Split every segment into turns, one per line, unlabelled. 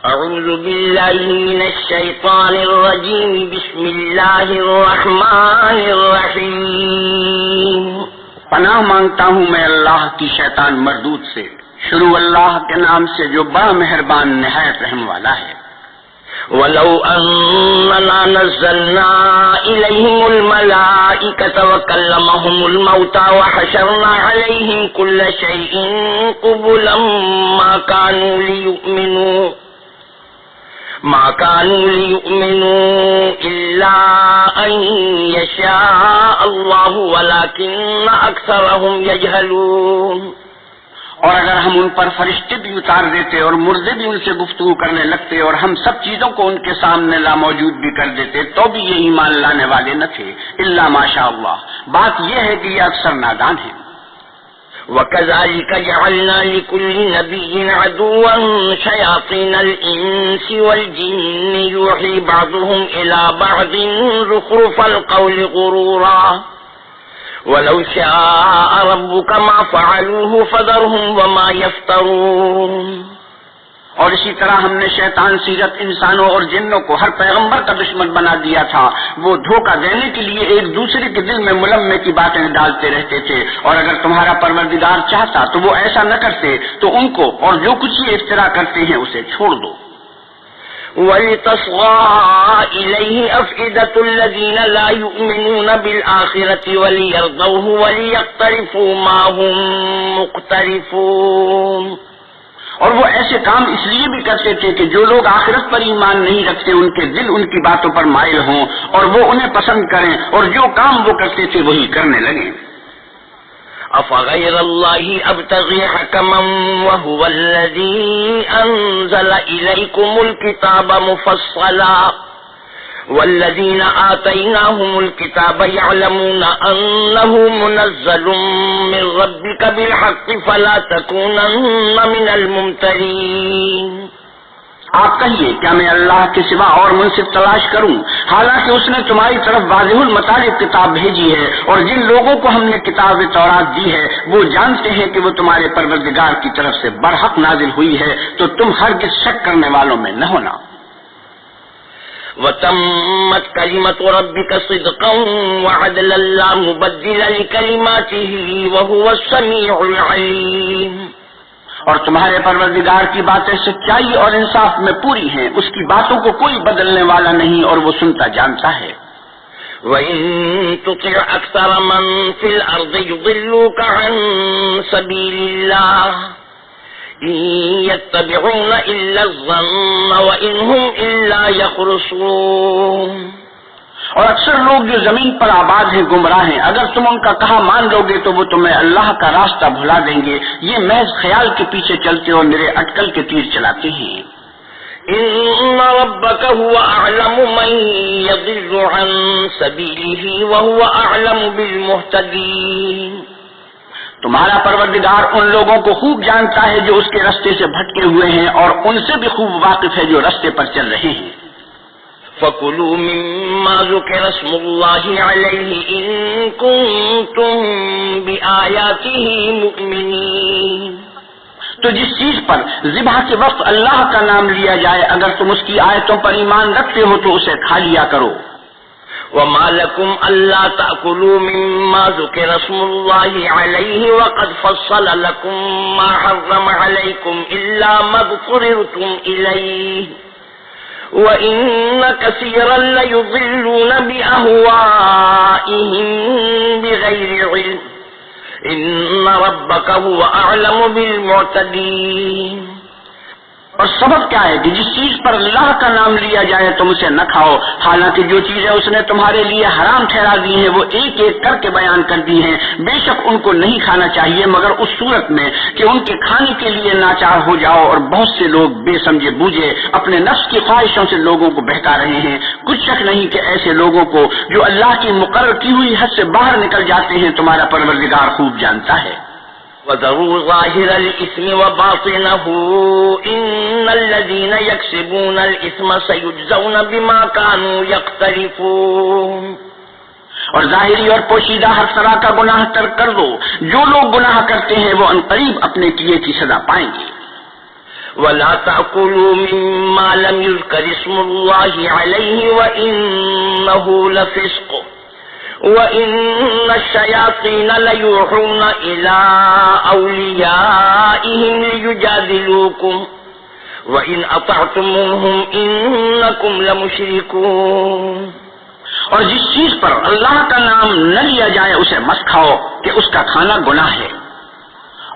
أعوذ بالله من الشيطان الرجيم بسم الله الرحمن الرحيم
پناہ مانگتا ہوں میں اللہ کی شیطان مردود سے. شروع اللہ کے نام سے جو بڑا مہربان نہایت رحم والا ہے.
ولو أننا نزلنا إليهم الملائكة وكلمهم الموتى وحشرنا عليهم كل شيء قبلا ما كانوا ليؤمنوا إلا أن يشاء الله ولكن أكثرهم يجهلون.
اور اگر ہم ان پر فرشتے بھی اتار دیتے اور مردے بھی ان سے گفتگو کرنے لگتے اور ہم سب چیزوں کو ان کے سامنے لاموجود بھی کر دیتے تو بھی یہ ایمان لانے والے نہ تھے الا ماشاء اللہ. بات یہ ہے کہ یہ اکثر نادان ہیں.
وَكَذَلِكَ جَعَلْنَا لِكُلِّ نَبِيٍّ عَدُوًّا شَيَاطِينَ الْإِنسِ وَالْجِنِّ يُوحِي بَعْضُهُمْ إِلَى بَعْضٍ زُخْرُفَ الْقَوْلِ غُرُورًا وَلَوْ شَاءَ رَبُّكَ مَا فَعَلُوهُ فَذَرْهُمْ وَمَا يَفْتَرُونَ.
اور اسی طرح ہم نے شیطان سیرت انسانوں اور جنوں کو ہر پیغمبر کا دشمن بنا دیا تھا. وہ دھوکہ دینے کے لیے ایک دوسرے کے دل میں ملمے کی باتیں ڈالتے رہتے تھے. اور اگر تمہارا پروردگار چاہتا تو وہ ایسا نہ کرتے تو ان کو اور جو کچھ یہ افترا کرتے ہیں اسے چھوڑ دو.
وَلِتَصْغَىٰ إِلَيْهِ أَفْئِدَةُ الَّذِينَ لَا يُؤْمِنُونَ بِالْآخِرَةِ وَلِيَرْضَوْهُ وَلِيَقْتَرِفُوا مَا هُمْ مُقْتَرِفُونَ.
اور وہ ایسے کام اس لیے بھی کرتے تھے کہ جو لوگ آخرت پر ایمان نہیں رکھتے ان کے دل ان کی باتوں پر مائل ہوں اور وہ انہیں پسند کریں اور جو کام وہ کرتے تھے وہی کرنے لگیں.
أَفَغَيْرَ اللَّهِ أَبْتَغِي حَكَمًا وَهُوَ الَّذِي أَنزَلَ إِلَيْكُمُ الْكِتَابَ مُفَصَّلًا وَالَّذِينَ آتَيْنَاهُمُ الْكِتَابَ يَعْلَمُونَ أَنَّهُ مُنَزَّلٌ مِّن رَّبِّكَ بِالْحَقِّ فَلَا تَكُونَنَّ مِنَ الْمُمْتَرِينَ.
آپ کہیے کیا میں اللہ کے سوا اور منصف تلاش کروں حالانکہ اس نے تمہاری طرف واضح المطالب کتاب بھیجی ہے اور جن لوگوں کو ہم نے کتاب تورات دی ہے وہ جانتے ہیں کہ وہ تمہارے پروردگار کی طرف سے برحق نازل ہوئی ہے تو تم ہرگز شک کرنے والوں میں نہ ہونا.
وَتَمَّتْ كَلِمَةُ رَبِّكَ صِدْقًا وَعَدْلًا لَّا مُبَدِّلَ لِكَلِمَاتِهِ وَهُوَ السَّمِيعُ الْعَلِيمُ.
اور تمہارے پروردگار کی باتیں سچائی اور انصاف میں پوری ہیں. اس کی باتوں کو کوئی بدلنے والا نہیں اور وہ سنتا جانتا ہے.
وَإِن تُطِعْ أَكْثَرَ مَن فِي الْأَرْضِ يُضِلُّوكَ عَن سَبِيلِ اللَّهِ إِن يَتَّبِعُونَ إِلَّا الظَّنَّ وَإِنْ هُمْ إِلَّا يَخْرُصُونَ.
اور اکثر لوگ جو زمین پر آباد ہیں گمراہ ہیں. اگر تم ان کا کہا مان لو گے تو وہ تمہیں اللہ کا راستہ بھلا دیں گے. یہ محض خیال کے پیچھے چلتے اور میرے اٹکل کے تیر چلاتے ہیں.
إِنَّ رَبَّكَ هُوَ أَعْلَمُ مَن يَضِلُّ عَن سَبِيلِهِ وَهُوَ أَعْلَمُ بِالْمُهْتَدِينَ.
تمہارا پروردگار ان لوگوں کو خوب جانتا ہے جو اس کے راستے سے بھٹکے ہوئے ہیں اور ان سے بھی خوب واقف ہے جو راستے پر چل رہے ہیں.
فَكُلُوا مِمَّا ذُكِرَ اسْمُ اللَّهِ عَلَيْهِ إِن كُنتُم بِآيَاتِهِ مُؤْمِنِينَ.
تو جس چیز پر ذبح کے وقت اللہ کا نام لیا جائے اگر تم اس کی آیتوں پر ایمان رکھتے ہو تو اسے کھا لیا کرو.
وَمَا لَكُمْ أَلَّا تَأْكُلُوا مِمَّا ذُكِرَ اسْمُ اللَّهِ عَلَيْهِ وَقَدْ فَصَّلَ لَكُم مَّا حَرَّمَ عَلَيْكُمْ إِلَّا مَا اضْطُرِرْتُمْ إِلَيْهِ وَإِنَّ كَثِيرًا لَّيُضِلُّونَ بِأَهْوَائِهِم بِغَيْرِ عِلْمٍ إِنَّ رَبَّكَ هُوَ أَعْلَمُ بِالْمُعْتَدِينَ.
اور سبب کیا ہے کہ جس چیز پر اللہ کا نام لیا جائے تم اسے نہ کھاؤ حالانکہ جو چیزیں اس نے تمہارے لیے حرام ٹھہرا دی ہیں وہ ایک ایک کر کے بیان کر دی ہیں. بے شک ان کو نہیں کھانا چاہیے مگر اس صورت میں کہ ان کے کھانے کے لیے ناچار ہو جاؤ. اور بہت سے لوگ بے سمجھے بوجھے اپنے نفس کی خواہشوں سے لوگوں کو بہکا رہے ہیں. کچھ شک نہیں کہ ایسے لوگوں کو جو اللہ کی مقرر کی ہوئی حد سے باہر نکل جاتے ہیں تمہارا پروردگار خوب جانتا ہے.
وَذَرُوا ظَاهِرَ الْإِثْمِ وَبَاطِنَهُ إِنَّ الَّذِينَ يَكْسِبُونَ الْإِثْمَ سَيُجْزَوْنَ بِمَا كَانُوا يَقْتَرِفُونَ.
اور ظاہری اور پوشیدہ ہر طرح کا گناہ ترک کر دو. جو لوگ گناہ کرتے ہیں وہ عنقریب اپنے کیے کی سزا پائیں گے.
ولا تأكلوا مما لم يذكر اسم الله عليه وإنه لفسق وَإِنَّ الشَّيَاطِينَ لَيُوحُونَ إِلَىٰ أَوْلِيَائِهِمْ لِيُجَادِلُوكُمْ وَإِنْ أَطَعْتُمُوهُمْ إِنَّكُمْ لَمُشْرِكُونَ۔
اور جس چیز پر اللہ کا نام نہ لیا جائے اسے مت کھاؤ کہ اس کا کھانا گناہ ہے،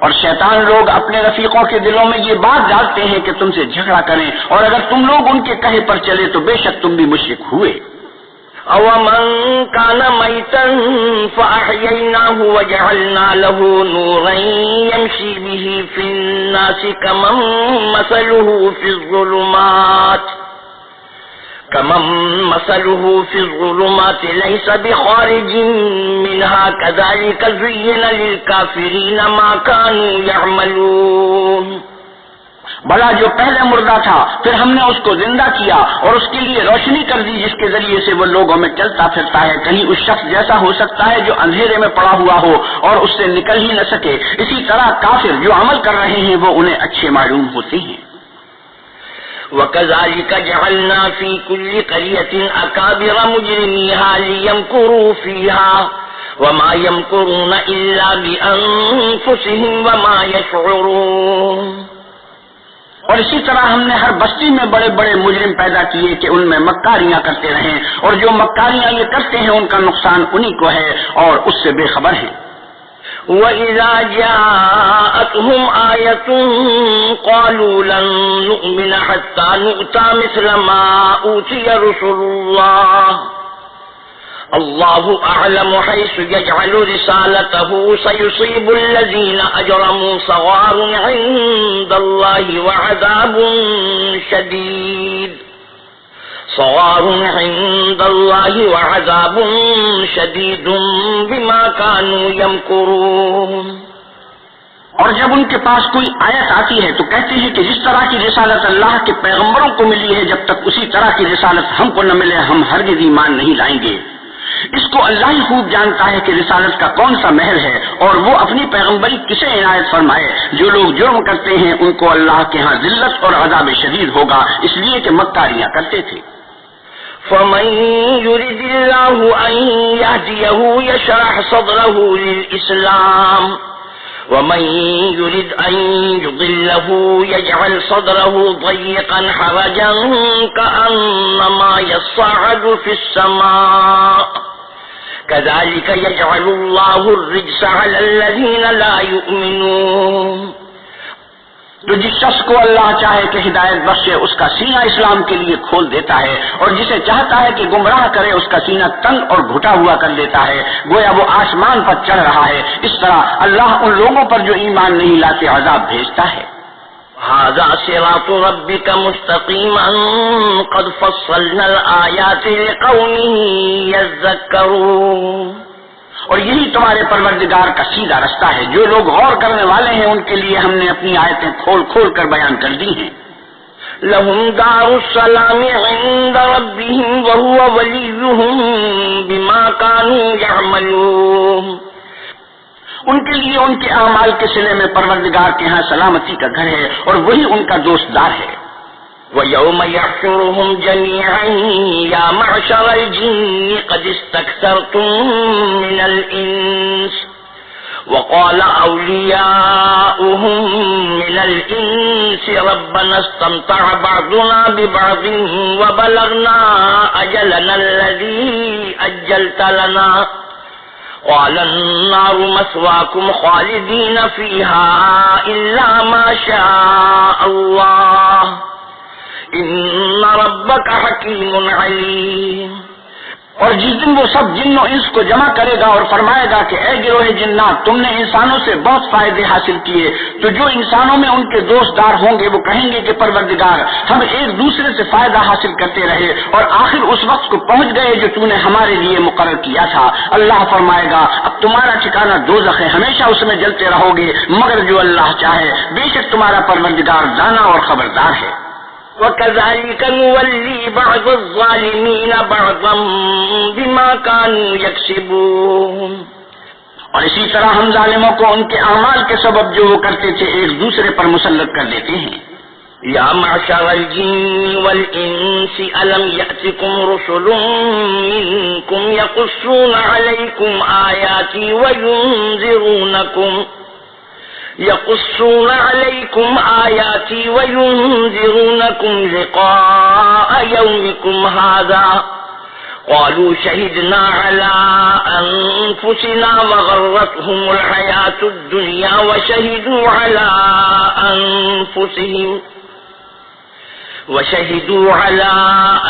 اور شیطان لوگ اپنے رفیقوں کے دلوں میں یہ بات ڈالتے ہیں کہ تم سے جھگڑا کریں، اور اگر تم لوگ ان کے کہے پر چلے تو بے شک تم بھی مشرک ہوئے۔
أَوَمَنْ كَانَ مَيْتًا فَأَحْيَيْنَاهُ وَجَعَلْنَا لَهُ نُورًا يَمْشِي بِهِ فِي النَّاسِ كَمَنْ مَثَلُهُ فِي الظُّلُمَاتِ لَيْسَ بِخَارِجٍ مِنْهَا كَذَلِكَ زُيِّنَ لِلْكَافِرِينَ مَا كَانُوا يَعْمَلُونَ۔
بھلا جو پہلے مردہ تھا پھر ہم نے اس کو زندہ کیا اور اس کے لیے روشنی کر دی جس کے ذریعے سے وہ لوگوں میں چلتا پھرتا ہے، کہیں اس شخص جیسا ہو سکتا ہے جو اندھیرے میں پڑا ہوا ہو اور اس سے نکل ہی نہ سکے، اسی طرح کافر جو عمل کر رہے ہیں وہ انہیں اچھے معلوم ہوتے ہیں۔
وَكَذَلِكَ جَعَلْنَا فِي كُلِّ قَرْيَةٍ أَكَابِرَ مُجْرِمِيهَا لِيَمْكُرُوا فِيهَا وَمَا يَمْكُرُونَ إِلَّا بِأَنفُسِهِمْ وَمَا يَشْعُرُونَ۔
اور اسی طرح ہم نے ہر بستی میں بڑے بڑے مجرم پیدا کیے کہ ان میں مکاریاں کرتے رہیں، اور جو مکاریاں یہ کرتے ہیں ان کا نقصان انہی کو ہے اور اس سے بے خبر ہیں۔
وَإِذَا جَاءَتْهُمْ آيَةٌ قَالُوا لَن نُّؤْمِنَ حَتَّى نُؤْتَىٰ مِثْلَ مَا أُوتِيَ رُسُلُ اللَّهِ اللَّهُ أَعْلَمُ حَيْثُ يَجْعَلُ رِسَالَتَهُ سَيُصِيبُ الَّذِينَ أَجْرَمُوا صَغَارٌ عِندَ اللَّهِ وَعَذَابٌ شَدِيدٌ بِمَا كَانُوا يَمْكُرُونَ۔
اور جب ان کے پاس کوئی آیت آتی ہے تو کہتے ہیں کہ جس طرح کی رسالت اللہ کے پیغمبروں کو ملی ہے جب تک اسی طرح کی رسالت ہم کو نہ ملے ہم ہرگز ایمان نہیں لائیں گے۔ اس کو اللہ ہی خوب جانتا ہے کہ رسالت کا کون سا محل ہے اور وہ اپنی پیغمبری کسے عنایت فرمائے۔ جو لوگ جرم کرتے ہیں ان کو اللہ کے ہاں ذلت اور عذاب شدید ہوگا، اس لیے کہ مکاریاں کرتے تھے۔
فَمَن يُرِدِ اللَّهُ أَن يَهْدِيَهُ يَشْرَحْ صَدْرَهُ لِلْإِسْلَامِ وَمَن يُرِدْ أَن يُضِلَّهُ يَجْعَلْ صَدْرَهُ ضَيِّقًا حَرَجًا كَأَنَّمَا يَصَّعَّدُ فِي السَّمَاءِ كَذَلِكَ يَجْعَلُ اللَّهُ الرِّجْسَ عَلَى الَّذِينَ لَا يُؤْمِنُونَ۔
تو جس شخص کو اللہ چاہے کہ ہدایت بخشے اس کا سینہ اسلام کے لیے کھول دیتا ہے، اور جسے چاہتا ہے کہ گمراہ کرے اس کا سینہ تنگ اور گھٹا ہوا کر دیتا ہے، گویا وہ آسمان پر چڑھ رہا ہے۔ اس طرح اللہ ان لوگوں پر جو ایمان نہیں لاتے عذاب بھیجتا ہے۔
هذا صراط ربك مستقيما قد فصلنا الآيات لقوم يذكرون۔
اور یہی تمہارے پروردگار کا سیدھا رستہ ہے، جو لوگ غور کرنے والے ہیں ان کے لیے ہم نے اپنی آیتیں کھول کھول کر بیان کر دی ہیں۔
لهم دار السلام عند ربهم وهو وليهم بما كانوا يعملون۔
ان کے لیے ان کے اعمال کے صلے میں پروردگار کے ہاں سلامتی کا گھر ہے اور وہی ان کا دوست دار ہے۔
وَيَوْمَ يَحْشُرُهُمْ جَمِيعًا يَا مَعْشَرَ الْجِنِّ قَدِ اسْتَكْثَرْتُم مِّنَ الْإِنسِ وَقَالَ أَوْلِيَاؤُهُم مِّنَ الْإِنسِ رَبَّنَا اسْتَمْتَعَ بَعْضُنَا بِبَعْضٍ وَبَلَغْنَا أَجَلَنَا الَّذِي أَجَّلْتَ لَنَا قَالَ النَّارُ مَثْوَاكُمْ خَالِدِينَ فِيهَا إِلَّا مَا شَاءَ اللَّهُ إِنَّ رَبَّكَ حَكِيمٌ عَلِيمٌ۔
اور جس دن وہ سب جن و انس کو جمع کرے گا اور فرمائے گا کہ اے گروہ جنات، تم نے انسانوں سے بہت فائدے حاصل کیے، تو جو انسانوں میں ان کے دوست دار ہوں گے وہ کہیں گے کہ پروردگار ہم ایک دوسرے سے فائدہ حاصل کرتے رہے اور آخر اس وقت کو پہنچ گئے جو تو نے ہمارے لیے مقرر کیا تھا۔ اللہ فرمائے گا اب تمہارا ٹھکانہ دوزخ ہے، ہمیشہ اس میں جلتے رہو گے مگر جو اللہ چاہے، بے شک تمہارا پروردگار دانا اور خبردار ہے۔
وَكَذَلِكَ نُوَلِّي بَعْضَ الظَّالِمِينَ بَعْضًا بِمَا كَانُوا يَكْسِبُونَ۔
اور اسی طرح ہم ظالموں کو ان کے اعمال کے سبب جو وہ کرتے تھے ایک دوسرے پر مسلط کر دیتے ہیں۔
يا معشر الجن والإنس ألم يأتكم رسل منكم يقصون عليكم آياتي وينذرونكم لقاء يومكم هذا قالوا شهدنا على أنفسنا وغرتهم الحياة الدنيا وشهدوا على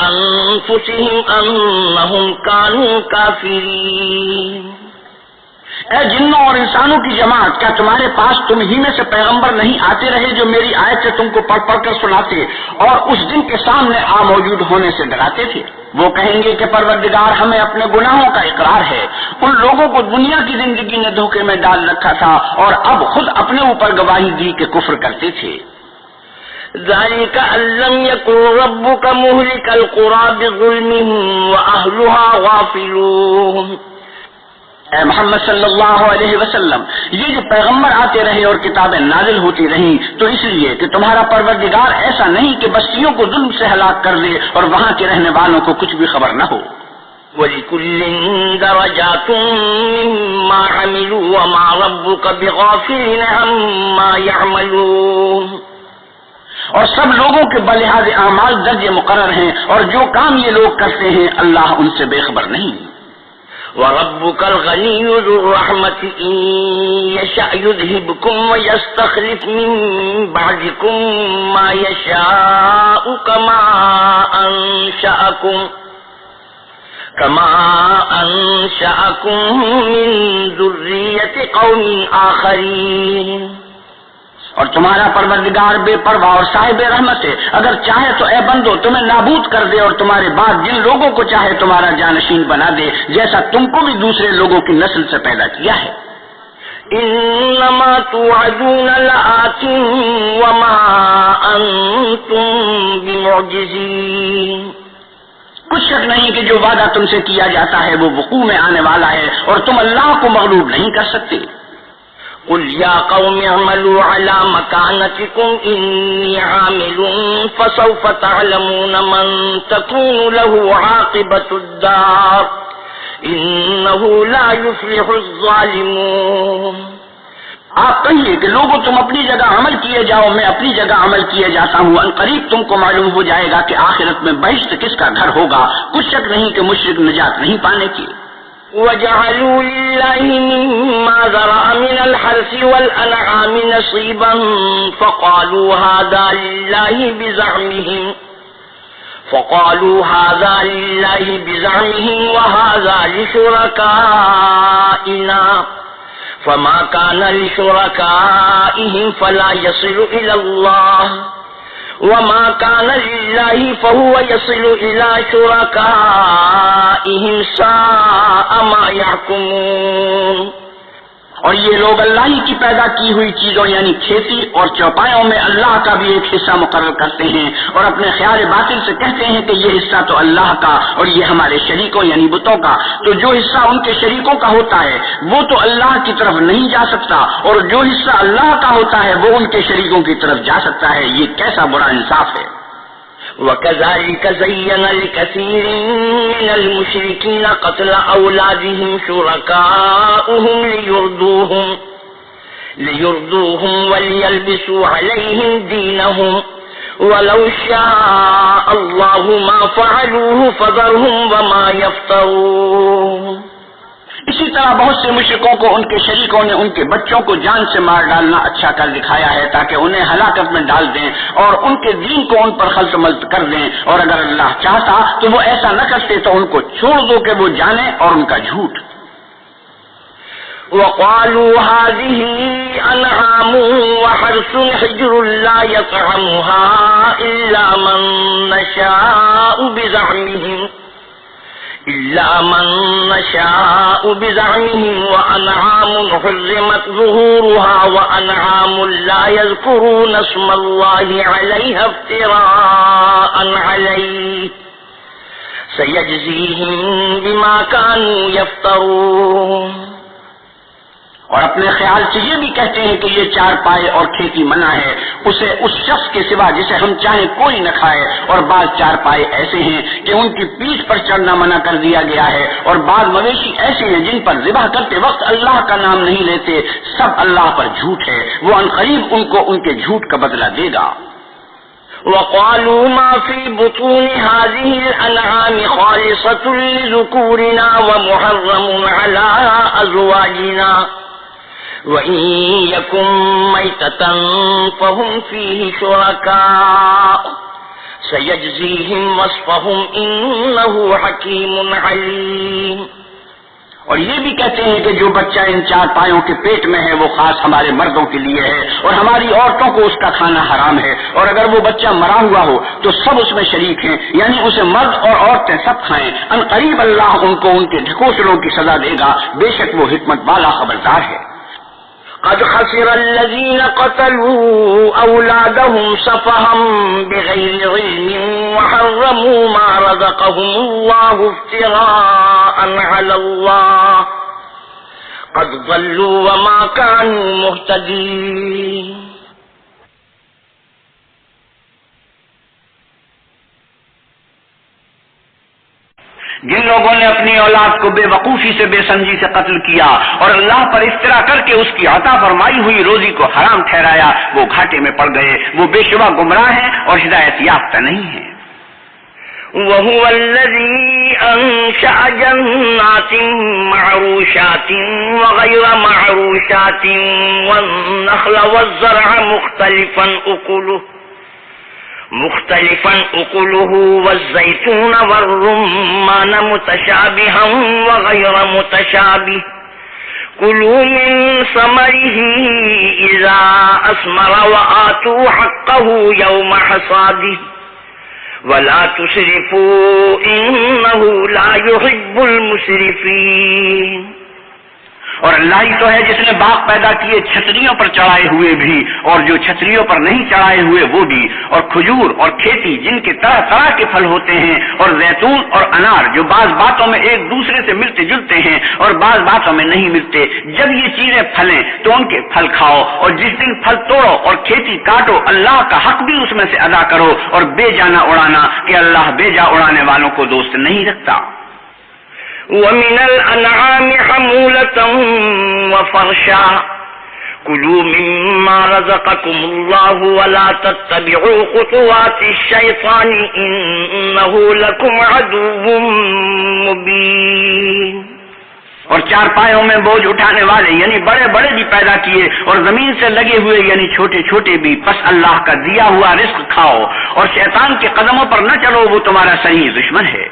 أنفسهم أنهم كانوا كافرين۔
اے جنوں اور انسانوں کی جماعت، کیا تمہارے پاس تم ہی میں سے پیغمبر نہیں آتے رہے جو میری آیت سے تم کو پڑھ پڑھ کر سناتے اور اس دن کے سامنے موجود ہونے سے ڈراتے تھے؟ وہ کہیں گے کہ پروردگار ہمیں اپنے گناہوں کا اقرار ہے، ان لوگوں کو دنیا کی زندگی نے دھوکے میں ڈال رکھا تھا اور اب خود اپنے اوپر گواہی دی کہ کفر کرتے تھے۔
ذلك أن لم يكن ربك مهلك القرى بظلم وأهلها غافلون۔
اے محمد صلی اللہ علیہ وسلم، یہ جو پیغمبر آتے رہے اور کتابیں نازل ہوتی رہیں تو اس لیے کہ تمہارا پروردگار ایسا نہیں کہ بستیوں کو ظلم سے ہلاک کر دے اور وہاں کے رہنے والوں کو کچھ بھی خبر نہ ہو۔
وَلِكُلٍّ دَرَجَاتٌ مِّمَّا عَمِلُوا وَمَا رَبُّكَ بِغَافِلٍ عَمَّا يَعْمَلُونَ۔
اور سب لوگوں کے بلحاظ اعمال درجے مقرر ہیں اور جو کام یہ لوگ کرتے ہیں اللہ ان سے بے خبر نہیں۔
وَرَبُّكَ الْغَنِيُّ ذُو الرَّحْمَةِ إِن يَشَأْ يُذْهِبْكُمْ وَيَسْتَخْلِفْ مِن بَعْدِكُم مَّا يَشَاءُ كَمَا أَنشَأَكُم مِّن ذُرِّيَّةِ قَوْمٍ آخَرِينَ۔
اور تمہارا پروردگار بے پرواہ اور صاحب رحمت ہے، اگر چاہے تو اے بندو تمہیں نابود کر دے اور تمہارے بعد جن لوگوں کو چاہے تمہارا جانشین بنا دے، جیسا تم کو بھی دوسرے لوگوں کی نسل سے پیدا کیا ہے۔
انما توعدون لآت وما انتم بمعجزین۔
کچھ شک نہیں کہ جو وعدہ تم سے کیا جاتا ہے وہ وقوع میں آنے والا ہے اور تم اللہ کو مغلوب نہیں کر سکتے۔
قل يا قوم اعملوا على مكانتكم إني عامل فسوف تعلمون من تكون له عاقبة الدار إنه لا يفلح الظالمون۔
آپ کہیے کہ لوگوں تم اپنی جگہ عمل کیے جاؤ، میں اپنی جگہ عمل کیے جاتا ہوں، ان قریب تم کو معلوم ہو جائے گا کہ آخرت میں بہشت کس کا گھر ہوگا۔ کچھ شک نہیں کہ مشرک نجات نہیں پانے کی۔
وَجَعَلُوا لِلَّهِ مِمَّا ذَرَأَ مِنَ الْحَرْثِ وَالْأَنْعَامِ نَصِيبًا فَقَالُوا هَذَا لِلَّهِ بِزَعْمِهِمْ وَهَذَا لِشُرَكَائِنَا فَمَا كَانَ لِشُرَكَائِهِمْ فَلَا يَصِلُ إِلَى اللَّهِ وما كان لله فهو يصل إلى شركائهم ساء ما يحكمون۔
اور یہ لوگ اللہ ہی کی پیدا کی ہوئی چیزوں یعنی کھیتی اور چوپایوں میں اللہ کا بھی ایک حصہ مقرر کرتے ہیں اور اپنے خیال باطل سے کہتے ہیں کہ یہ حصہ تو اللہ کا اور یہ ہمارے شریکوں یعنی بتوں کا، تو جو حصہ ان کے شریکوں کا ہوتا ہے وہ تو اللہ کی طرف نہیں جا سکتا اور جو حصہ اللہ کا ہوتا ہے وہ ان کے شریکوں کی طرف جا سکتا ہے۔ یہ کیسا برا انصاف ہے۔
وَكَذَلِكَ زَيَّنَ لِكَثِيرٍ مِّنَ الْمُشْرِكِينَ قَتْلَ أَوْلَادِهِمْ شُرَكَاؤُهُمْ لِيُرْدُوهُمْ وَلِيَلْبِسُوا عَلَيْهِمْ دِينَهُمْ وَلَوْ شَاءَ اللَّهُ مَا فَعَلُوهُ فَذَرْهُمْ وَمَا يَفْتَرُونَ۔
اسی طرح بہت سے مشرکوں کو ان کے شریکوں نے ان کے بچوں کو جان سے مار ڈالنا اچھا کر دکھایا ہے تاکہ انہیں ہلاکت میں ڈال دیں اور ان کے دین کو ان پر خلط ملط کر دیں، اور اگر اللہ چاہتا تو وہ ایسا نہ کرتے تو ان کو چھوڑ دو کہ وہ جانے اور ان کا جھوٹ۔
وَقَالُوا هَذِهِ أَنْعَامٌ وَحَرْثٌ حِجْرٌ لَا يَطْعَمُهَا إِلَّا مَن نَّشَاءُ بِزَعْمِهِمْ وَأَنْعَامٌ حُرِّمَتْ ظُهُورُهَا وَأَنْعَامٌ لَّا يَذْكُرُونَ اسْمَ اللَّهِ عَلَيْهَا افْتِرَاءً عَلَيْهِ سَيَجْزِيهِم بِمَا كَانُوا يَفْتَرُونَ۔
اور اپنے خیال سے یہ بھی کہتے ہیں کہ یہ چار پائے اور کھیتی منع ہے، اسے اس شخص کے سوا جسے ہم چاہیں کوئی نہ کھائے، اور بعض چار پائے ایسے ہیں کہ ان کی پیٹھ پر چڑھنا منع کر دیا گیا ہے، اور بعض مویشی ایسے ہیں جن پر ذبح کرتے وقت اللہ کا نام نہیں لیتے، سب اللہ پر جھوٹ ہے، وہ عنقریب ان کو ان کے جھوٹ کا بدلہ دے گا۔
وقالوا ما في بطون هذه الأنعام خالصة لذكورنا ومحرم على أزواجنا وإن يكن ميتة فهم فيه شركاء سيجزيهم وصفهم إنه حكيم عليم۔
اور یہ بھی کہتے ہیں کہ جو بچہ ان چار پایوں کے پیٹ میں ہے وہ خاص ہمارے مردوں کے لیے ہے، اور ہماری عورتوں کو اس کا کھانا حرام ہے، اور اگر وہ بچہ مرا ہوا ہو تو سب اس میں شریک ہیں، یعنی اسے مرد اور عورتیں سب کھائیں، عنقریب اللہ ان کو ان کے ڈھکوسلوں کی سزا دے گا، بے شک وہ حکمت والا خبردار ہے۔
قد خسر الذين قتلوا أولادهم سفها بغير علم وحرموا ما رزقهم الله افتراء على الله قد ضلوا وما كانوا مهتدين۔
جن لوگوں نے اپنی اولاد کو بے وقوفی سے بے سمجھی سے قتل کیا اور اللہ پر افترا کر کے اس کی عطا فرمائی ہوئی روزی کو حرام ٹھہرایا، وہ گھاٹے میں پڑ گئے، وہ بے شبہ گمراہ ہیں اور ہدایت یافتہ نہیں ہیں۔
وهو الذي أنشأ جنات معروشات وغير معروشات والنخل والزرع مختلفا أكله والزيتون والرمان متشابها وغير متشابه كلوا من ثمره إذا أثمر وآتوا حقه يوم حصاده ولا تسرفوا إنه لا يحب المسرفين۔
اور اللہ ہی تو ہے جس نے باغ پیدا کیے چھتریوں پر چڑھائے ہوئے بھی اور جو چھتریوں پر نہیں چڑھائے ہوئے وہ بھی، اور کھجور اور کھیتی جن کے طرح طرح کے پھل ہوتے ہیں، اور زیتون اور انار جو بعض باتوں میں ایک دوسرے سے ملتے جلتے ہیں اور بعض باتوں میں نہیں ملتے، جب یہ چیزیں پھلیں تو ان کے پھل کھاؤ، اور جس دن پھل توڑو اور کھیتی کاٹو اللہ کا حق بھی اس میں سے ادا کرو، اور بے جانا اڑانا کہ اللہ بے جا اڑانے والوں کو دوست نہیں رکھتا۔
ومن الأنعام حمولة وفرشا كلوا مما رزقكم الله ولا تتبعوا خطوات الشيطان إنه لكم عدو مبين۔
اور چار پایوں میں بوجھ اٹھانے والے یعنی بڑے بڑے بھی پیدا کیے اور زمین سے لگے ہوئے یعنی چھوٹے چھوٹے بھی، پس اللہ کا دیا ہوا رزق کھاؤ اور شیطان کے قدموں پر نہ چلو، وہ تمہارا صحیح دشمن ہے۔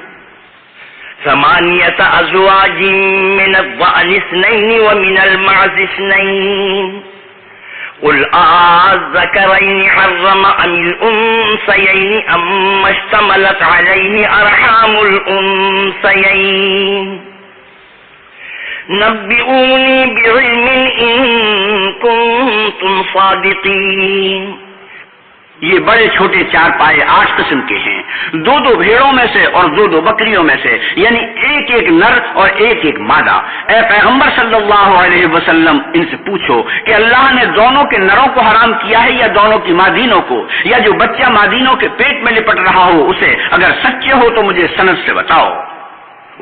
ثمانية أزواج من الضأن اثنين ومن المعز اثنين قل أذكرين حرم أم الأنثيين أما اشتملت عليه أرحام الأنثيين نبئوني بعلم إن كنتم صادقين۔
یہ بڑے چھوٹے چار پائے 8 قسم کے ہیں، 2 بھیڑوں میں سے اور 2 بکریوں میں سے، یعنی ایک نر اور ایک مادہ۔ اے پیغمبر صلی اللہ علیہ وسلم ان سے پوچھو کہ اللہ نے دونوں کے نروں کو حرام کیا ہے یا دونوں کی مادینوں کو، یا جو بچہ مادینوں کے پیٹ میں لپٹ رہا ہو اسے؟ اگر سچے ہو تو مجھے سند سے بتاؤ۔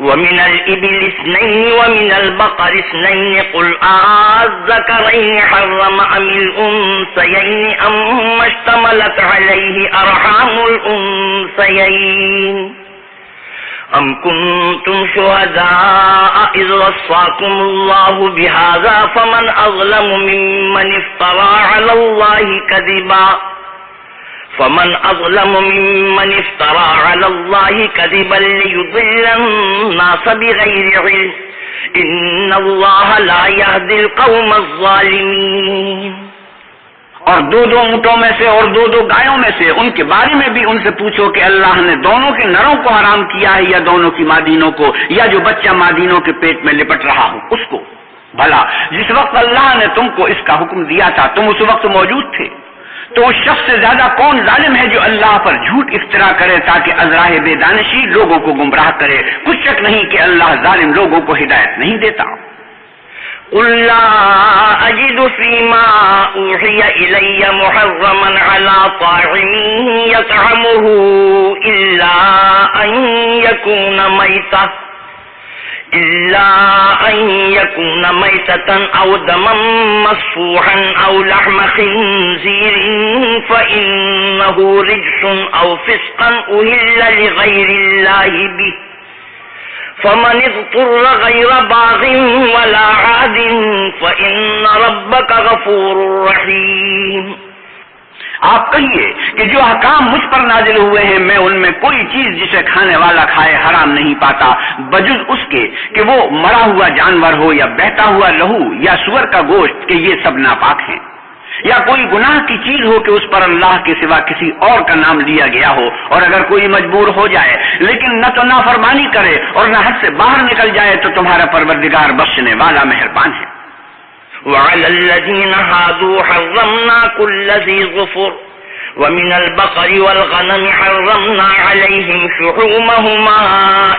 ومن الإبل اثنين ومن البقر اثنين قل أذكرين حرم أم الأنثيين أما اشتملت عليه أرحام الأنثيين أم كنتم شهداء إذ وصاكم الله بهذا فمن أظلم ممن افترى على الله كذبا ليضل الناس بغير علم إن الله لا يهدي القوم الظالمين۔
اور 2 اونٹوں میں سے اور 2 گایوں میں سے ان کے بارے میں بھی ان سے پوچھو کہ اللہ نے دونوں کے نروں کو حرام کیا ہے یا دونوں کی مادینوں کو، یا جو بچہ مادینوں کے پیٹ میں لپٹ رہا ہو اس کو؟ بھلا جس وقت اللہ نے تم کو اس کا حکم دیا تھا تم اس وقت موجود تھے؟ تو اس شخص سے زیادہ کون ظالم ہے جو اللہ پر جھوٹ افترا کرے تاکہ ازراہ بے دانشی لوگوں کو گمراہ کرے؟ کچھ شک نہیں کہ اللہ ظالم لوگوں کو ہدایت نہیں دیتا۔
قل لا أجد فيما أوحي إلي محرما على طاعم يطعمه إلا أن يكون ميتة أو دما مسفوحا أو لحم خنزير فإنه رجس أو فسقا أهل لغير الله به فمن اضطر غير باغ ولا عاد فإن ربك غفور رحيم.
آپ کہیے کہ جو احکام مجھ پر نازل ہوئے ہیں میں ان میں کوئی چیز جسے کھانے والا کھائے حرام نہیں پاتا بجز اس کے کہ وہ مرا ہوا جانور ہو یا بہتا ہوا لہو یا سور کا گوشت کہ یہ سب ناپاک ہیں، یا کوئی گناہ کی چیز ہو کہ اس پر اللہ کے سوا کسی اور کا نام لیا گیا ہو، اور اگر کوئی مجبور ہو جائے لیکن نہ تو نافرمانی کرے اور نہ حد سے باہر نکل جائے تو تمہارا پروردگار بخشنے والا مہربان ہے.
وعلى الذين هادوا حرمنا كل ذي ظفر ومن البقر والغنم حرمنا عليهم شحومهما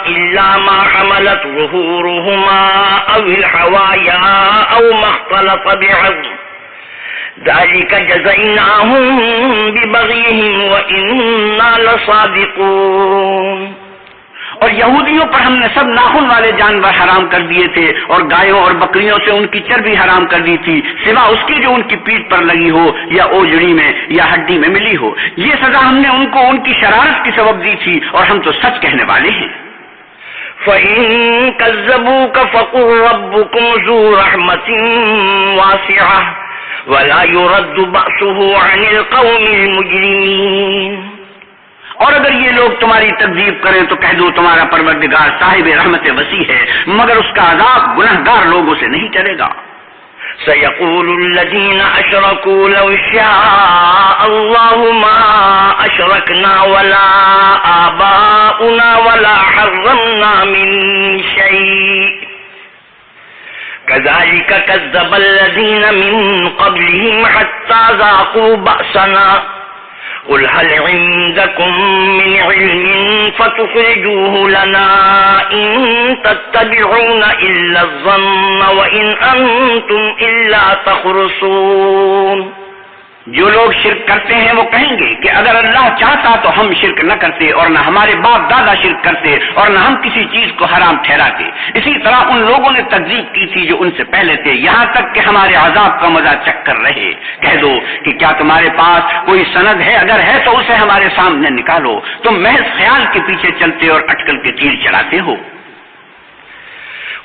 إلا ما حملت ظهورهما أو الحوايا أو ما اختلط بعظم ذلك جزيناهم ببغيهم وإنا لصادقون.
اور یہودیوں پر ہم نے سب ناخن والے جانور حرام کر دیے تھے اور گایوں اور بکریوں سے ان کی چربی حرام کر دی تھی سوا اس کی جو ان کی پیٹھ پر لگی ہو یا اوجڑی میں یا ہڈی میں ملی ہو. یہ سزا ہم نے ان کو ان کی شرارت کی سبب دی تھی اور ہم تو سچ کہنے والے ہیں.
فَإِن كَذَّبُوكَ فَقُلْ رَبُّكُمْ ذُو رَحْمَةٍ وَاسِعَةٍ وَلَا يُرَدُّ بَأْسُهُ عَنِ الْقَوْمِ الْمُجْرِمِينَ.
اور اگر یہ لوگ تمہاری تکذیب کریں تو کہہ دو تمہارا پروردگار صاحب رحمت وسیع ہے مگر اس کا عذاب گنہگار لوگوں سے نہیں ٹلے گا.
سيقول الذين أشركوا لو شاء الله ما أشركنا ولا آباؤنا ولا حرمنا من شيء كذلك كذب الذين من قبلهم حتى ذاقوا بأسنا قل هل عندكم من علم فتخرجوه لنا إن تتبعون إلا الظن وإن أنتم إلا تخرصون.
جو لوگ شرک کرتے ہیں وہ کہیں گے کہ اگر اللہ چاہتا تو ہم شرک نہ کرتے اور نہ ہمارے باپ دادا شرک کرتے اور نہ ہم کسی چیز کو حرام ٹھہراتے. اسی طرح ان لوگوں نے تکذیب کی تھی جو ان سے پہلے تھے یہاں تک کہ ہمارے عذاب کا مزہ چکھ کر رہے. کہہ دو کہ کیا تمہارے پاس کوئی سند ہے؟ اگر ہے تو اسے ہمارے سامنے نکالو. تم محض خیال کے پیچھے چلتے اور اٹکل کے تیر چلاتے ہو.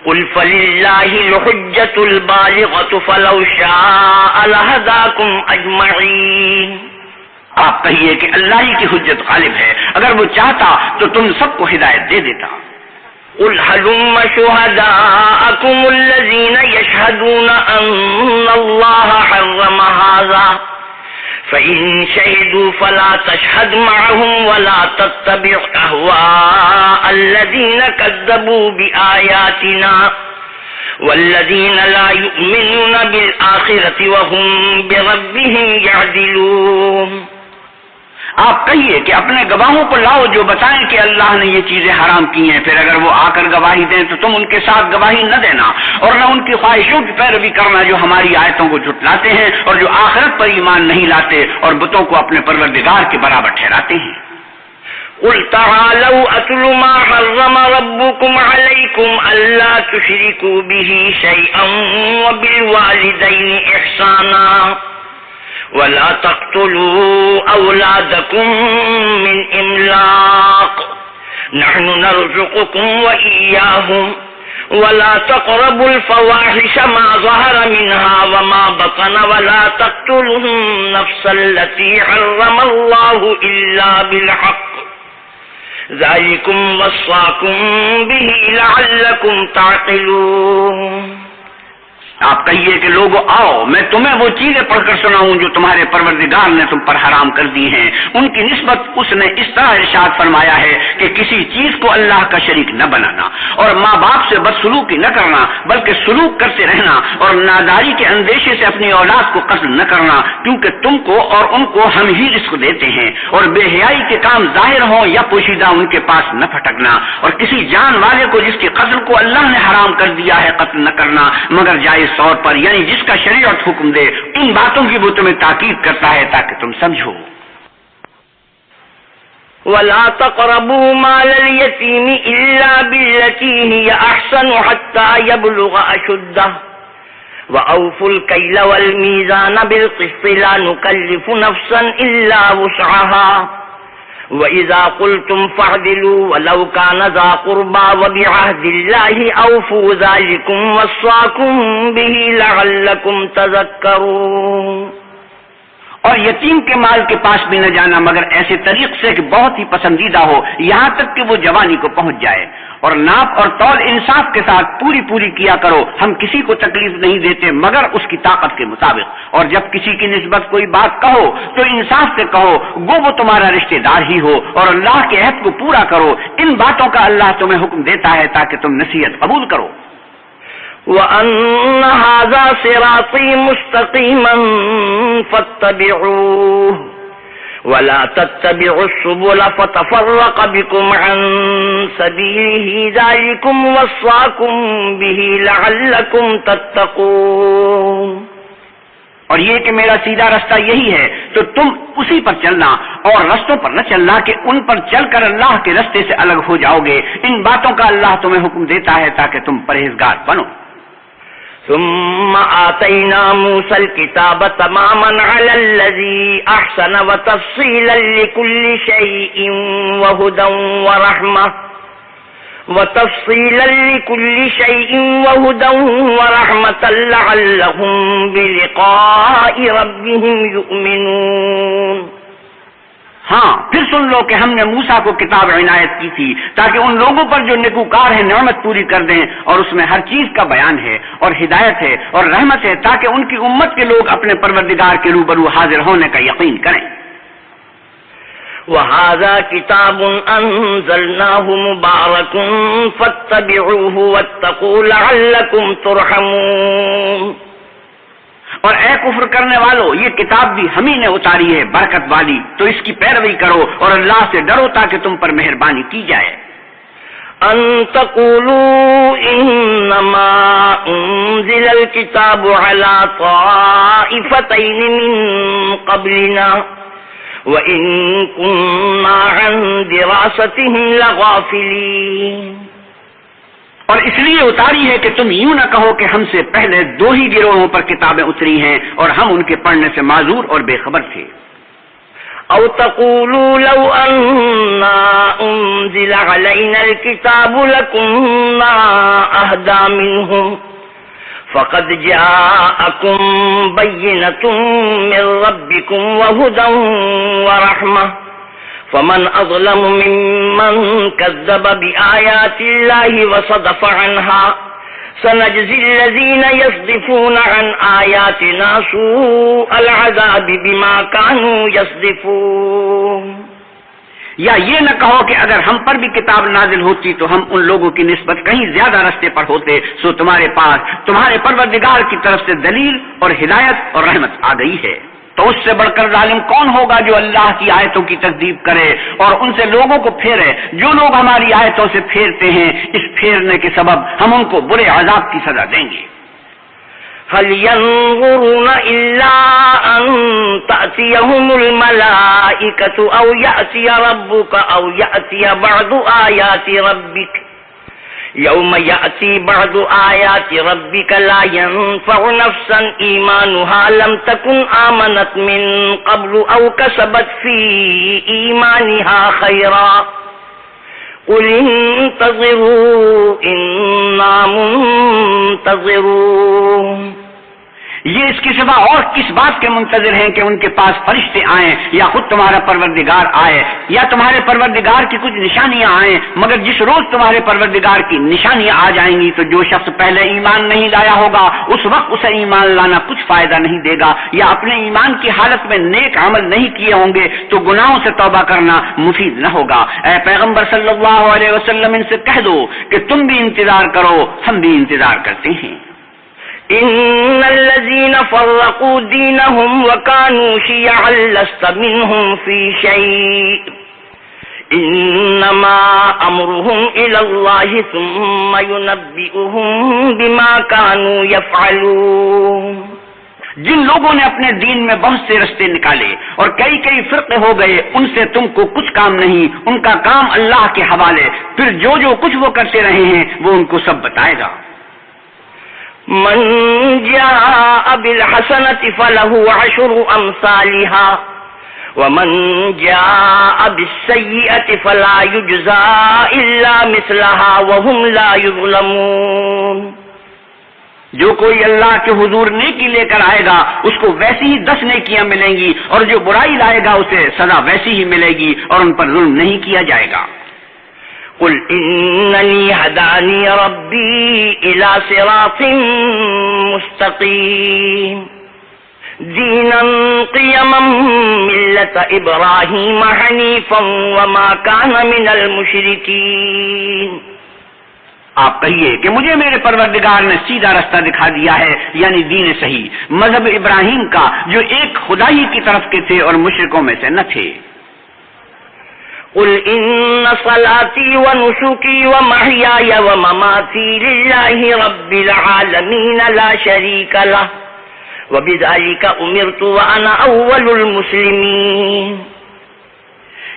قل فلله الحجة البالغة فلو شاء لهداكم أجمعين.
آپ کہیے کہ اللہ ہی کی حجت غالب ہے اگر وہ چاہتا تو تم سب کو ہدایت دے دیتا.
قل هلم شهداءكم الذين يشهدون أن الله حرم هذا فإن شهدوا فلا تشهد معهم ولا تتبع أهواء الذين كذبوا بآياتنا والذين لا يؤمنون بالآخرة وهم بربهم يعدلون.
آپ کہیے کہ اپنے گواہوں کو لاؤ جو بتائیں کہ اللہ نے یہ چیزیں حرام کی ہیں، پھر اگر وہ آ کر گواہی دیں تو تم ان کے ساتھ گواہی نہ دینا اور نہ ان کی خواہشوں کی پیروی کرنا جو ہماری آیتوں کو جھٹلاتے ہیں اور جو آخرت پر ایمان نہیں لاتے اور بتوں کو اپنے پروردگار کے برابر ٹھہراتے ہیں.
قل تعالوا أتل ما حرم ربكم عليكم ألا تشركوا به شيئا وبالوالدين إحسانا ولا تقتلوا أولادكم من إملاق نحن نرزقكم وإياهم ولا تقربوا الفواحش ما ظهر منها وما بطن ولا تقتلوا النفس التي حرم الله إلا بالحق ذلكم وصاكم به لعلكم تعقلون.
آپ کہیے کہ لوگو آؤ میں تمہیں وہ چیزیں پڑھ کر سناؤں جو تمہارے پروردگار نے تم پر حرام کر دی ہیں. ان کی نسبت اس نے اس طرح ارشاد فرمایا ہے کہ کسی چیز کو اللہ کا شریک نہ بنانا اور ماں باپ سے بدسلوکی نہ کرنا بلکہ سلوک کرتے رہنا اور ناداری کے اندیشے سے اپنی اولاد کو قتل نہ کرنا کیونکہ تم کو اور ان کو ہم ہی رزق دیتے ہیں اور بے حیائی کے کام ظاہر ہوں یا پوشیدہ ان کے پاس نہ پھٹکنا اور کسی جان والے کو جس کے قتل کو اللہ نے حرام کر دیا ہے قتل نہ کرنا مگر جائز طور پر، یعنی جس کا شریعت حکم دے، ان باتوں کی وہ تمہیں تاکید کرتا ہے تاکہ تم سمجھو۔
وَلَا تَقْرَبُوا مَالَ الْيَتِيمِ إِلَّا بِالَّتِي هِيَ أَحْسَنُ حَتَّى يَبْلُغَ أَشُدَّهُ وَأَوْفُوا الْكَيْلَ وَالْمِيزَانَ بِالْقِسْطِ لَا نُكَلِّفُ نَفْسًا إِلَّا وُسْعَهَا وَإِذَا قُلْتُمْ فَاعْدِلُوا وَلَوْ كَانَ ذَا قُرْبَى وَبِعَهْدِ اللَّهِ أَوْفُوا ذَلِكُمْ وَصَّاكُمْ بِهِ لَعَلَّكُمْ تَذَكَّرُونَ۔
اور یتیم کے مال کے پاس بھی نہ جانا مگر ایسے طریق سے کہ بہت ہی پسندیدہ ہو، یہاں تک کہ وہ جوانی کو پہنچ جائے، اور ناپ اور تول انصاف کے ساتھ پوری کیا کرو۔ ہم کسی کو تکلیف نہیں دیتے مگر اس کی طاقت کے مطابق، اور جب کسی کی نسبت کوئی بات کہو تو انصاف سے کہو، گو وہ تمہارا رشتہ دار ہی ہو، اور اللہ کے عہد کو پورا کرو۔ ان باتوں کا اللہ تمہیں حکم دیتا ہے تاکہ تم نصیحت قبول کرو۔
وَأَنَّ هَذَا صِرَاطِي مُسْتَقِيمًا فَاتَّبِعُوهُ وَلَا تَتَّبِعُوا السُّبُلَ فَتَفَرَّقَ بِكُمْ عَن سَبِيلِهِ ذَلِكُمْ وَصَّاكُمْ بِهِ لَعَلَّكُمْ تَتَّقُونَ۔
اور یہ کہ میرا سیدھا رستہ یہی ہے تو تم اسی پر چلنا، اور رستوں پر نہ چلنا کہ ان پر چل کر اللہ کے رستے سے الگ ہو جاؤ گے۔ ان باتوں کا اللہ تمہیں حکم دیتا ہے تاکہ تم پرہیزگار بنو۔
ثم آتينا موسى الكتاب تماما على الذي أحسن وتفصيلا لكل شيء وهدى ورحمة لعلهم بلقاء ربهم يؤمنون۔
ہاں، پھر سن لو کہ ہم نے موسیٰ کو کتاب عنایت کی تھی تاکہ ان لوگوں پر جو نیکوکار ہیں نعمت پوری کر دیں، اور اس میں ہر چیز کا بیان ہے اور ہدایت ہے اور رحمت ہے تاکہ ان کی امت کے لوگ اپنے پروردگار کے روبرو حاضر ہونے کا یقین کریں۔
وَهَذَا كِتَابٌ أَنزَلْنَاهُ مُبَارَكٌ فَاتَّبِعُوهُ وَاتَّقُوا لَعَلَّكُمْ تُرْحَمُونَ۔
اور اے کفر کرنے والو، یہ کتاب بھی ہم ہی نے اتاری ہے برکت والی، تو اس کی پیروی کرو اور اللہ سے ڈرو تاکہ تم پر مہربانی کی جائے۔
أَن تَقُولُوا إِنَّمَا أُنزِلَ الْكِتَابُ عَلَى طَائِفَتَيْنِ مِن قَبْلِنَا وَإِن كُنَّا عَن دِرَاسَتِهِمْ لَغَافِلِينَ۔
اور اس لیے اتاری ہے کہ تم یوں نہ کہو کہ ہم سے پہلے 2 ہی گروہوں پر کتابیں اتری ہیں اور ہم ان کے پڑھنے سے معذور اور بے خبر تھے۔
أو تقولوا لو أنا أنزل علينا الكتاب لكنا أهدى منهم فقد جاءكم بينة من ربكم وهدى ورحمة فمن أظلم ممن كذب بآيات الله وصدف عنها سنجزي الذين يصدفون عن آياتنا سوء العذاب بما كانوا يصدفون۔
یا یہ نہ کہو کہ اگر ہم پر بھی کتاب نازل ہوتی تو ہم ان لوگوں کی نسبت کہیں زیادہ رستے پر ہوتے، سو تمہارے پاس تمہارے پروردگار کی طرف سے دلیل اور ہدایت اور رحمت آ گئی ہے۔ تو اس سے بڑھ کر ظالم کون ہوگا جو اللہ کی آیتوں کی تکذیب کرے اور ان سے لوگوں کو پھیرے؟ جو لوگ ہماری آیتوں سے پھیرتے ہیں، اس پھیرنے کے سبب ہم ان کو برے عذاب کی سزا دیں گے۔
هل ينظرون إلا أن تأتيهم الملائكة أو يأتي ربك أو يأتي بعض آيات ربك يوم يأتي بعض آيات ربك لا ينفع نفسا إيمانها لم تكن آمنت من قبل أو كسبت في إيمانها خيرا قل انتظروا إنا منتظرون۔
یہ اس کی سوا اور کس بات کے منتظر ہیں کہ ان کے پاس فرشتے آئیں یا خود تمہارا پروردگار آئے یا تمہارے پروردگار کی کچھ نشانیاں آئیں، مگر جس روز تمہارے پروردگار کی نشانیاں آ جائیں گی تو جو شخص پہلے ایمان نہیں لایا ہوگا اس وقت اسے ایمان لانا کچھ فائدہ نہیں دے گا، یا اپنے ایمان کی حالت میں نیک عمل نہیں کیے ہوں گے تو گناہوں سے توبہ کرنا مفید نہ ہوگا۔ اے پیغمبر صلی اللہ علیہ وسلم ان سے کہہ دو کہ تم بھی انتظار کرو، ہم بھی انتظار کرتے ہیں۔
إن الذين فرقوا دينهم وكانوا شيعا لست منهم في شيء انما امرهم الى اللہ ثم ينبئهم بما كانوا يفعلون.
جن لوگوں نے اپنے دین میں بہت سے رستے نکالے اور کئی کئی فرقے ہو گئے، ان سے تم کو کچھ کام نہیں، ان کا کام اللہ کے حوالے، پھر جو جو کچھ وہ کرتے رہے ہیں وہ ان کو سب بتائے گا.
من جاء بالحسنة فله عشر امثالها ومن جاء بالسيئة فلا يجزى الا مثلها وهم لا يظلمون.
جو کوئی اللہ کے حضور نیکی لے کر آئے گا اس کو ویسی ہی 10 نیکیاں ملیں گی، اور جو برائی لائے گا اسے سزا ویسی ہی ملے گی اور ان پر ظلم نہیں کیا جائے گا.
قل اننی ہدانی ربی الی صراط مستقیم دینا قیما ملت ابراہیم حنیفا وما کان من المشرکین.
آپ کہیے کہ مجھے میرے پروردگار نے سیدھا رستہ دکھا دیا ہے، یعنی دین صحیح، مذہب ابراہیم کا، جو ایک خدائی کی طرف کے تھے اور مشرکوں میں سے نہ تھے.
قل ان صلاتی ونسکی ومحیای ومماتی للہ رب العالمین لا شریک لہ وبذلک امرت وانا اول المسلمین.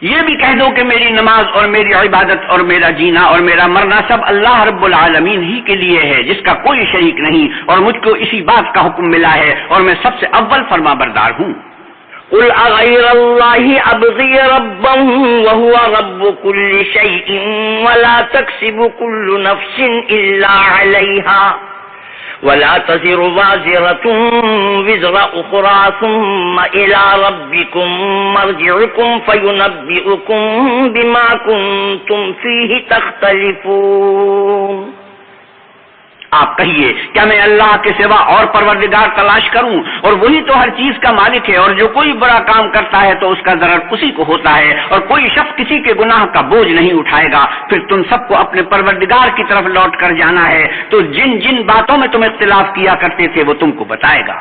یہ بھی کہہ دو کہ میری نماز اور میری عبادت اور میرا جینا اور میرا مرنا سب اللہ رب العالمین ہی کے لیے ہے، جس کا کوئی شریک نہیں، اور مجھ کو اسی بات کا حکم ملا ہے اور میں سب سے اول فرما بردار ہوں.
قل اغیر اللہ ابغی ربا وهو رب كل شيء ولا تكسب كل نفس الا عليها ولا تزر وازرة وزر أخرى ثم إلى ربكم مرجعكم فينبئكم بما كنتم فيه تختلفون.
آپ کہیے کیا میں اللہ کے سوا اور پروردگار تلاش کروں؟ اور وہی تو ہر چیز کا مالک ہے، اور جو کوئی برا کام کرتا ہے تو اس کا ضرر اسی کو ہوتا ہے، اور کوئی شخص کسی کے گناہ کا بوجھ نہیں اٹھائے گا. پھر تم سب کو اپنے پروردگار کی طرف لوٹ کر جانا ہے، تو جن جن باتوں میں تم اختلاف کیا کرتے تھے وہ تم کو بتائے گا.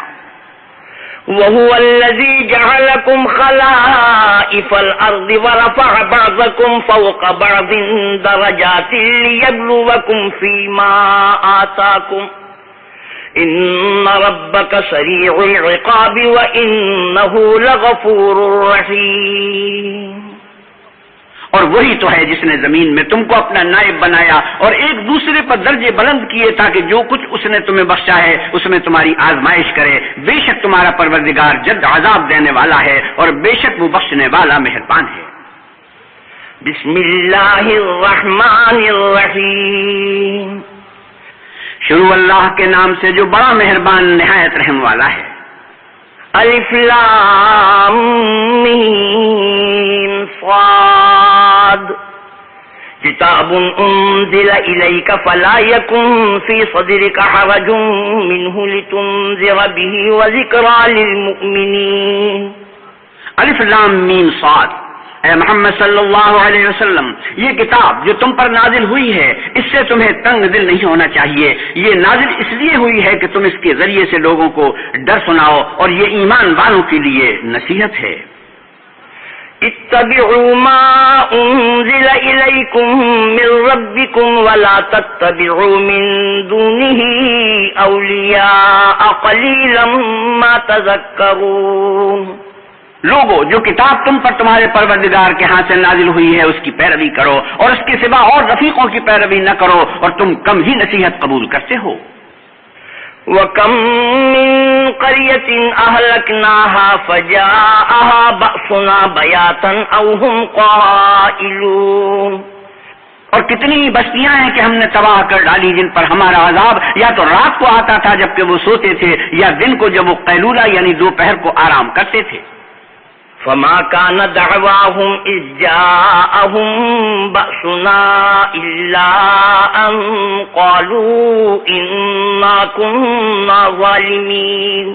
وهو الذي جعلكم خلائف الأرض ورفع بعضكم فوق بعض درجات ليبلوكم فيما آتاكم إن ربك سريع العقاب وإنه لغفور رحيم.
اور وہی تو ہے جس نے زمین میں تم کو اپنا نائب بنایا اور ایک دوسرے پر درجے بلند کیے تاکہ جو کچھ اس نے تمہیں بخشا ہے اس میں تمہاری آزمائش کرے. بے شک تمہارا پروردگار جلد عذاب دینے والا ہے اور بے شک وہ بخشنے والا مہربان ہے.
بسم اللہ الرحمن الرحیم.
شروع اللہ کے نام سے جو بڑا مہربان نہایت رحم والا ہے.
الف لام میم صاد کتاب انزل الیک فلا یکن فی صدرک حرج منہ لتنذر به وذکرى للمؤمنین.
الف لام میم صاد. اے محمد صلی اللہ علیہ وسلم، یہ کتاب جو تم پر نازل ہوئی ہے اس سے تمہیں تنگ دل نہیں ہونا چاہیے. یہ نازل اس لیے ہوئی ہے کہ تم اس کے ذریعے سے لوگوں کو ڈر سناؤ، اور یہ ایمان والوں کے لیے نصیحت ہے.
اتبعوا ما انزل الیکم من ربکم ولا تتبعوا من دونه اولیاء قلیلا ما تذکرون.
لوگو، جو کتاب تم پر تمہارے پروردگار کے ہاں سے نازل ہوئی ہے اس کی پیروی کرو، اور اس کے سوا اور رفیقوں کی پیروی نہ کرو، اور تم کم ہی نصیحت قبول کرتے ہو.
وَكَمْ مِنْ قَرْيَةٍ أَهْلَكْنَاهَا فَجَاءَهَا بَأْسُنَا بَيَاتًا أَوْ هُمْ قَائِلُونَ.
اور کتنی بستیاں ہیں کہ ہم نے تباہ کر ڈالی جن پر ہمارا عذاب یا تو رات کو آتا تھا جبکہ وہ سوتے تھے، یا دن کو جب وہ قیلولہ یعنی دوپہر کو آرام کرتے تھے.
فما كان دعواهم إذ جاءهم بأسنا إلا أن قالوا إنا كنا ظالمين.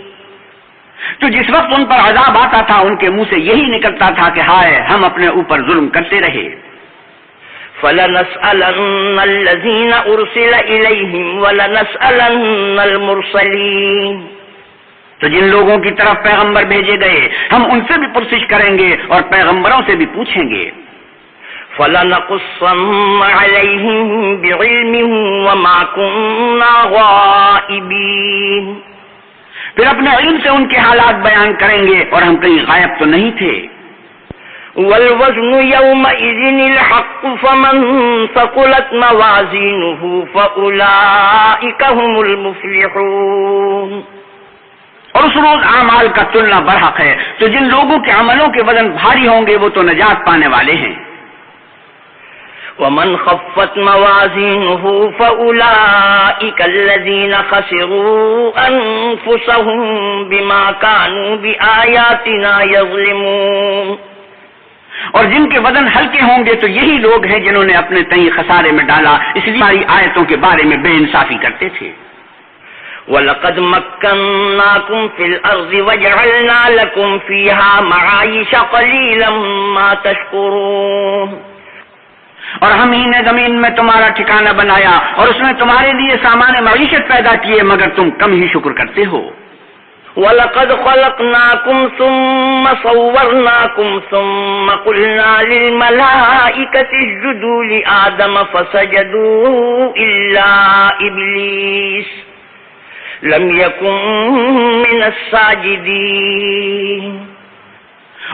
تو جس وقت ان پر عذاب آتا تھا ان کے منہ سے یہی نکلتا تھا کہ ہائے ہم اپنے اوپر ظلم کرتے رہے.
فلنسألن الذين أرسل إليهم ولنسألن المرسلين.
تو جن لوگوں کی طرف پیغمبر بھیجے گئے ہم ان سے بھی پرسش کریں گے اور پیغمبروں سے بھی پوچھیں گے.
فَلَنَقُصَّنَّ عَلَيْهِمْ بِعِلْمٍ وَمَا كُنَّا غَائِبِينَ،
پھر اپنے علم سے ان کے حالات بیان کریں گے اور ہم کہیں غائب تو نہیں تھے۔
وَالْوَزْنُ يَوْمَئِذٍ الْحَقُّ فَمَنْ ثَقُلَتْ مَوَازِينُهُ فَأُولَئِكَ هُمُ الْمُفْلِحُونَ،
اور اس روز اعمال کا تلنا برحق ہے، تو جن لوگوں کے عملوں کے وزن بھاری ہوں گے وہ تو نجات پانے والے ہیں۔
وَمَنْ خَفَّتْ مَوَازِينُهُ فَأُولَئِكَ الَّذِينَ خَسِرُوا أَنفُسَهُمْ بِمَا كَانُوا بِآيَاتِنَا يَظْلِمُونَ،
اور جن کے وزن ہلکے ہوں گے تو یہی لوگ ہیں جنہوں نے اپنے تئیں خسارے میں ڈالا، اس لیے ہماری آیتوں کے بارے میں بے انصافی کرتے تھے۔
وَلَقَدْ مَكَّنَّاكُمْ فِي الْأَرْضِ وَجَعَلْنَا لَكُمْ فِيهَا مَعَايِشَ قَلِيلًا مَا تَشْكُرُونَ،
اور ہم ہی نے زمین میں تمہارا ٹھکانہ بنایا اور اس میں تمہارے لیے سامان معیشت پیدا کیے، مگر تم کم ہی شکر کرتے ہو۔
وَلَقَدْ خَلَقْنَاكُمْ ثُمَّ صَوَّرْنَاكُمْ ثُمَّ قُلْنَا لِلْمَلَائِكَةِ اسْجُدُوا لِآدَمَ فَسَجَدُوا إِلَّا إِبْلِيسَ لَمْ يَكُنْ مِنَ السَّاجِدِينَ،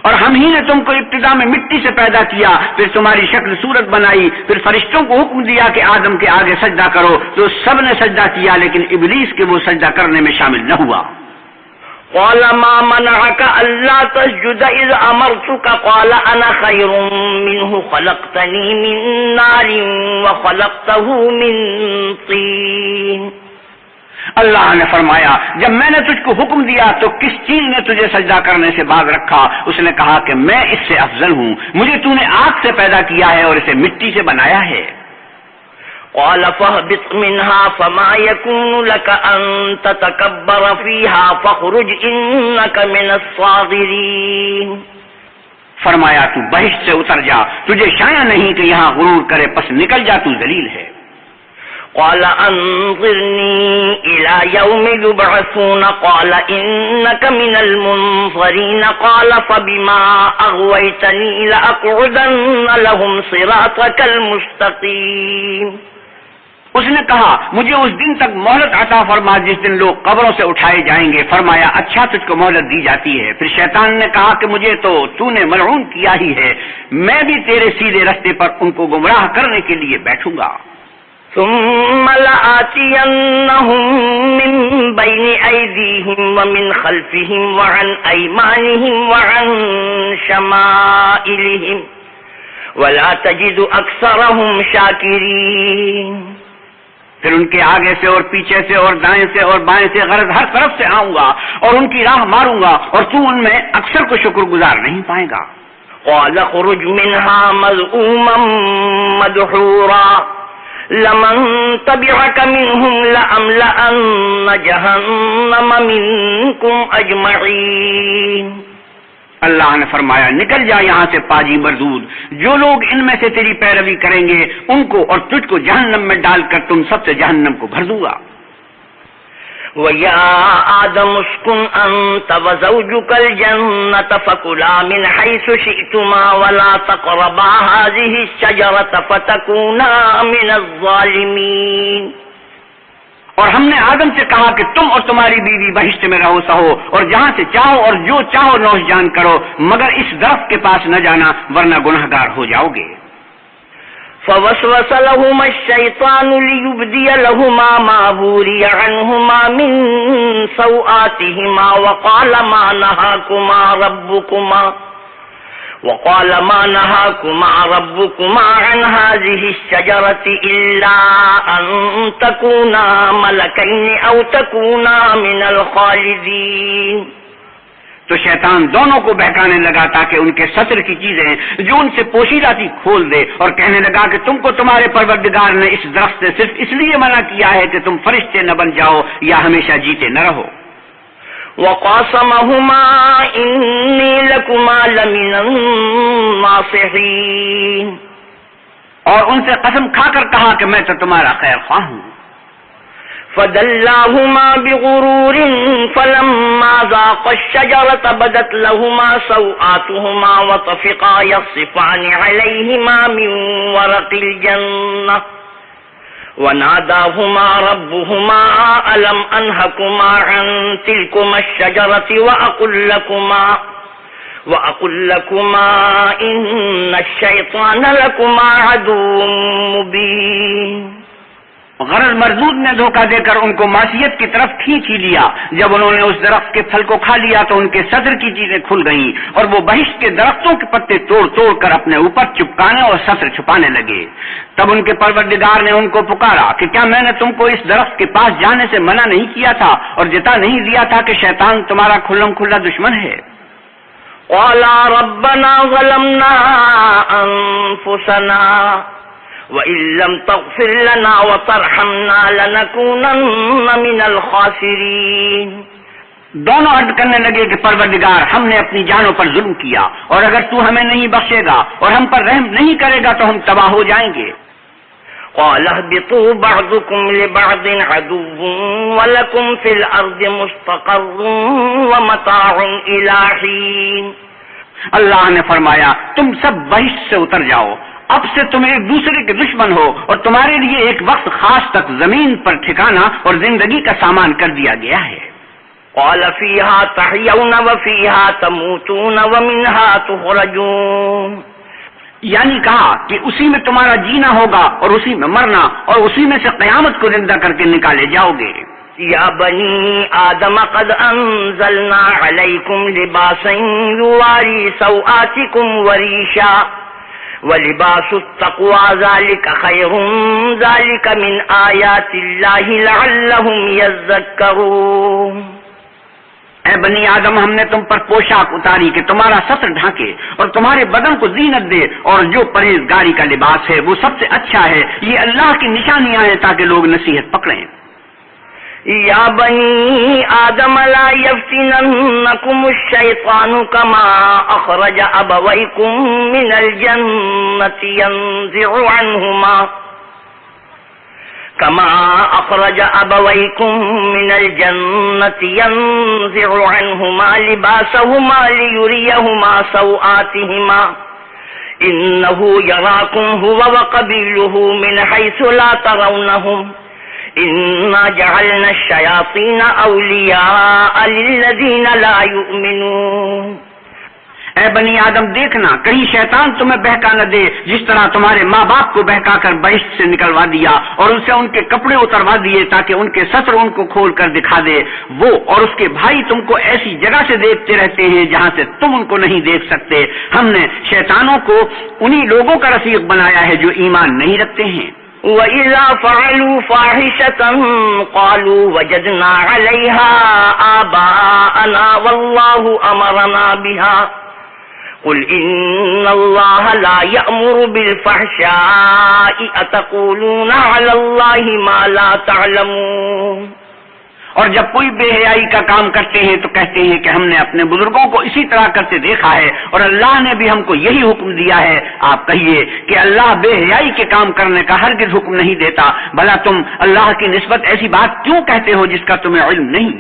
اور ہم ہی نے تم کو ابتدا میں مٹی سے پیدا کیا، پھر تمہاری شکل صورت بنائی، پھر فرشتوں کو حکم دیا کہ آدم کے آگے سجدہ کرو، تو سب نے سجدہ کیا لیکن ابلیس کے وہ سجدہ کرنے میں شامل نہ ہوا۔
قال ما منعك ألا تسجد إذ أمرتك قال أنا خير منه خلقتني من نار وخلقته من طين،
اللہ نے فرمایا جب میں نے تجھ کو حکم دیا تو کس چیز نے تجھے سجدہ کرنے سے باز رکھا؟ اس نے کہا کہ میں اس سے افضل ہوں، مجھے تو نے آگ سے پیدا کیا ہے اور اسے مٹی سے بنایا ہے۔
قال فاهبط منها فما يكون لك أن تتكبر فيها فاخرج إنك من الصاغرين،
فرمایا تو بہشت سے اتر جا، تجھے شایع نہیں کہ یہاں غرور کرے، پس نکل جا، تو ذلیل ہے۔
قال أنظرني إلى يوم يبعثون قال إنك من المنظرين قال فبما أغويتني لأقعدن لهم صراطك المستقيم،
اس نے کہا مجھے اس دن تک مہلت عطا فرما جس دن لوگ قبروں سے اٹھائے جائیں گے۔ فرمایا اچھا تجھ کو مہلت دی جاتی ہے۔ پھر شیطان نے کہا کہ مجھے تو نے ملعون کیا ہی ہے، میں بھی تیرے سیدھے راستے پر ان کو گمراہ کرنے کے لیے بیٹھوں گا۔
ثم لآتينهم من بين أيديهم ومن خلفهم وعن أيمانهم وعن شمائلهم ولا تجد أكثرهم شاكرين،
پھر ان کے آگے سے اور پیچھے سے اور دائیں سے اور بائیں سے، غرض ہر طرف سے آؤں گا اور ان کی راہ ماروں گا، اور تو ان میں اکثر کو شکر گزار نہیں پائے گا۔
قال اخرج منها مذءوما مدحورا لمن تبعك منهم لأملأن جهنم منكم أجمعين،
اللہ نے فرمایا نکل جا یہاں سے پاجی مردود، جو لوگ ان میں سے تیری پیروی کریں گے ان کو اور تجھ کو جہنم میں ڈال کر تم سب سے جہنم کو بھر دوں گا۔
وَيَا آدَمُ اسْكُنْ أَنْتَ وَزَوْجُكَ الْجَنَّةَ فَكُلَا مِنْ حَيْثُ شِئْتُمَا وَلَا تَقْرَبَا هَٰذِهِ الشَّجَرَةَ فَتَكُونَا مِنَ الظَّالِمِينَ،
اور ہم نے آدم سے کہا کہ تم اور تمہاری بیوی بہشت میں رہو سہو، اور جہاں سے چاہو اور جو چاہو نوش جان کرو، مگر اس درخت کے پاس نہ جانا ورنہ گنہگار ہو جاؤ گے۔
فوسوس لهما الشيطان ليبدي لهما ما وري عنهما من سوآتهما وقال ما نهاكما ربكما عن هذه الشجرة إلا أن تكونا ملكين أو تكونا من الخالدين،
تو شیطان دونوں کو بہکانے لگا تاکہ ان کے سطر کی چیزیں جو ان سے پوشیدہ تھی کھول دے، اور کہنے لگا کہ تم کو تمہارے پروردگار نے اس درخت سے صرف اس لیے منع کیا ہے کہ تم فرشتے نہ بن جاؤ یا ہمیشہ جیتے نہ رہو۔
وَقَاسَمَهُمَا إِنِّي لَكُمَا لَمِنَ النَّاصِحِينَ، اور
ان سے قسم کھا کر کہا کہ میں تو تمہارا خیر خواہ ہوں۔
فدلاهما بغرور فلما ذاقا الشجرة بدت لهما سوآتهما وطفقا يخصفان عليهما من ورق الجنة وناداهما ربهما ألم أنهكما عن تلكما الشجرة وأقل لكما إن الشيطان لكما عدو مبين.
غرض مردود نے دھوکہ دے کر ان کو معصیت کی طرف کھینچ ہی لیا. جب انہوں نے اس درخت کے پھل کو کھا لیا تو ان کے صدر کی چیزیں کھل گئیں اور وہ بہشت کے درختوں کے پتے توڑ توڑ کر اپنے اوپر چپکانے اور صدر چھپانے لگے. تب ان کے پروردگار نے ان کو پکارا کہ کیا میں نے تم کو اس درخت کے پاس جانے سے منع نہیں کیا تھا اور جتا نہیں دیا تھا کہ شیطان تمہارا کھلم کھلا دشمن ہے؟
قالا ربنا ظلمنا انفسنا وَإِن لَّمْ تَغْفِرْ لَنَا وَتَرْحَمْنَا لَنَكُونَنَّ مِنَ الْخَاسِرِينَ.
دونوں عرض کرنے لگے کہ پروردگار ہم نے اپنی جانوں پر ظلم کیا اور اگر تو ہمیں نہیں بخشے گا اور ہم پر رحم نہیں کرے گا تو ہم تباہ ہو جائیں گے.
قَالَ اهْبِطُوا بَعْضُكُمْ لِبَعْضٍ عَدُوٌّ وَلَكُمْ فِي الْأَرْضِ مُسْتَقَرٌّ وَمَتَاعٌ إِلَىٰ حِينٍ.
اللہ نے فرمایا تم سب بہشت سے اتر جاؤ. اب سے تم ایک دوسرے کے دشمن ہو اور تمہارے لیے ایک وقت خاص تک زمین پر ٹھکانا اور زندگی کا سامان کر دیا گیا ہے.
قال فيها تحيون وفيها تموتون ومنها تخرجون.
یعنی کہا کہ اسی میں تمہارا جینا ہوگا اور اسی میں مرنا اور اسی میں سے قیامت کو زندہ کر کے نکالے جاؤ گے.
یا بنی آدم قد انزلنا علیکم لباسا یواری سوآتکم وریشا وَلِبَاسُ التَّقْوَى ذَلِكَ خَيْرٌ ذَلِكَ مِنْ آيَاتِ اللَّهِ لَعَلَّهُمْ يَذَّكَّرُونَ.
اے بنی آدم ہم نے تم پر پوشاک اتاری کہ تمہارا ستر ڈھانکے اور تمہارے بدن کو زینت دے اور جو پرہیزگاری کا لباس ہے وہ سب سے اچھا ہے. یہ اللہ کی نشانیاں ہیں تاکہ لوگ نصیحت پکڑیں.
یا بنی آدم لا یفتننکم الشیطان کما اخرج ابویکم من الجنة ينزع عنہما لباسہما لیریہما سوآتہما انہ یراکم هو وقبیلہ من حیث لا ترونہم اِنَّا جَعَلْنَا الشَّيَاطِينَ أَوْلِيَاءَ لِلَّذِينَ لَا يُؤْمِنُونَ.
اے بنی آدم دیکھنا کہیں شیطان تمہیں بہکا نہ دے جس طرح تمہارے ماں باپ کو بہکا کر بہشت سے نکلوا دیا اور ان سے ان کے کپڑے اتروا دیے تاکہ ان کے ستر ان کو کھول کر دکھا دے. وہ اور اس کے بھائی تم کو ایسی جگہ سے دیکھتے رہتے ہیں جہاں سے تم ان کو نہیں دیکھ سکتے. ہم نے شیطانوں کو انہی لوگوں کا رفیق بنایا ہے جو ایمان نہیں رکھتے ہیں.
وَإِذَا فَعَلُوا فَاحِشَةً قَالُوا وَجَدْنَا عَلَيْهَا آبَاءَنَا وَاللَّهُ أَمَرَنَا بِهَا قُلْ إِنَّ اللَّهَ لَا يَأْمُرُ بِالْفَحْشَاءِ أَتَقُولُونَ عَلَى اللَّهِ مَا لَا تَعْلَمُونَ.
اور جب کوئی بے حیائی کا کام کرتے ہیں تو کہتے ہیں کہ ہم نے اپنے بزرگوں کو اسی طرح کرتے دیکھا ہے اور اللہ نے بھی ہم کو یہی حکم دیا ہے. آپ کہیے کہ اللہ بے حیائی کے کام کرنے کا ہرگز حکم نہیں دیتا. بھلا تم اللہ کی نسبت ایسی بات کیوں کہتے ہو جس کا تمہیں علم نہیں؟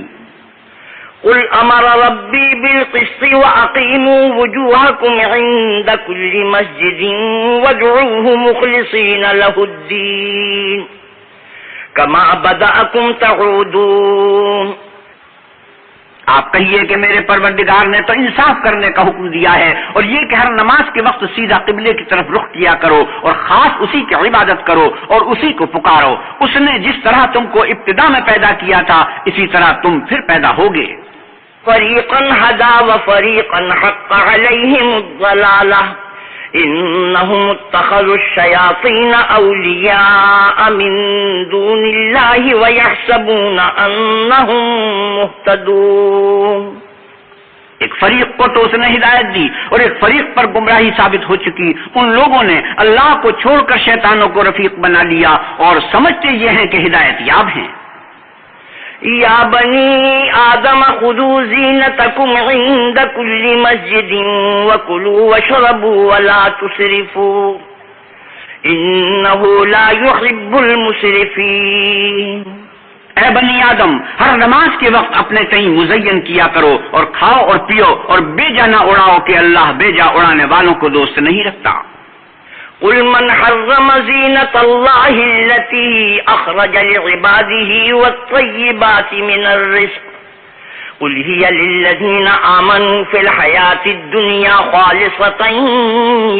قل امر ربی بالقسط واقیموا وجوہکم عند کل مسجد وادعوه مخلصین له الدین کما بدأکم تعودون.
آپ کہیے کہ میرے پروردگار نے تو انصاف کرنے کا حکم دیا ہے اور یہ کہ ہر نماز کے وقت سیدھا قبلے کی طرف رخ کیا کرو اور خاص اسی کی عبادت کرو اور اسی کو پکارو. اس نے جس طرح تم کو ابتدا میں پیدا کیا تھا اسی طرح تم پھر پیدا ہوگے.
فریقا ہدی وفریقا حق علیہم الضلالہ انہم اتخذوا الشیاطین اولیاء من دون اللہ ویحسبون انہم مہتدون.
ایک فریق کو تو اس نے ہدایت دی اور ایک فریق پر گمراہی ثابت ہو چکی. ان لوگوں نے اللہ کو چھوڑ کر شیطانوں کو رفیق بنا لیا اور سمجھتے یہ ہیں کہ ہدایت یاب ہیں.
یا بنی آدم خذوا زینتکم عند کل مسجد وکلوا واشربوا ولا تسرفوا انہ لا يحب المسرفین.
اے بنی آدم، ہر نماز کے وقت اپنے تئیں مزین کیا کرو اور کھاؤ اور پیو اور بیجا نہ اڑاؤ کہ اللہ بیجا اڑانے والوں کو دوست نہیں رکھتا۔
قل من حرم زینة اللہ التي اخرج لعباده والطیبات من الرزق قل هي للذین آمنوا في الحیاة الدنیا خالصة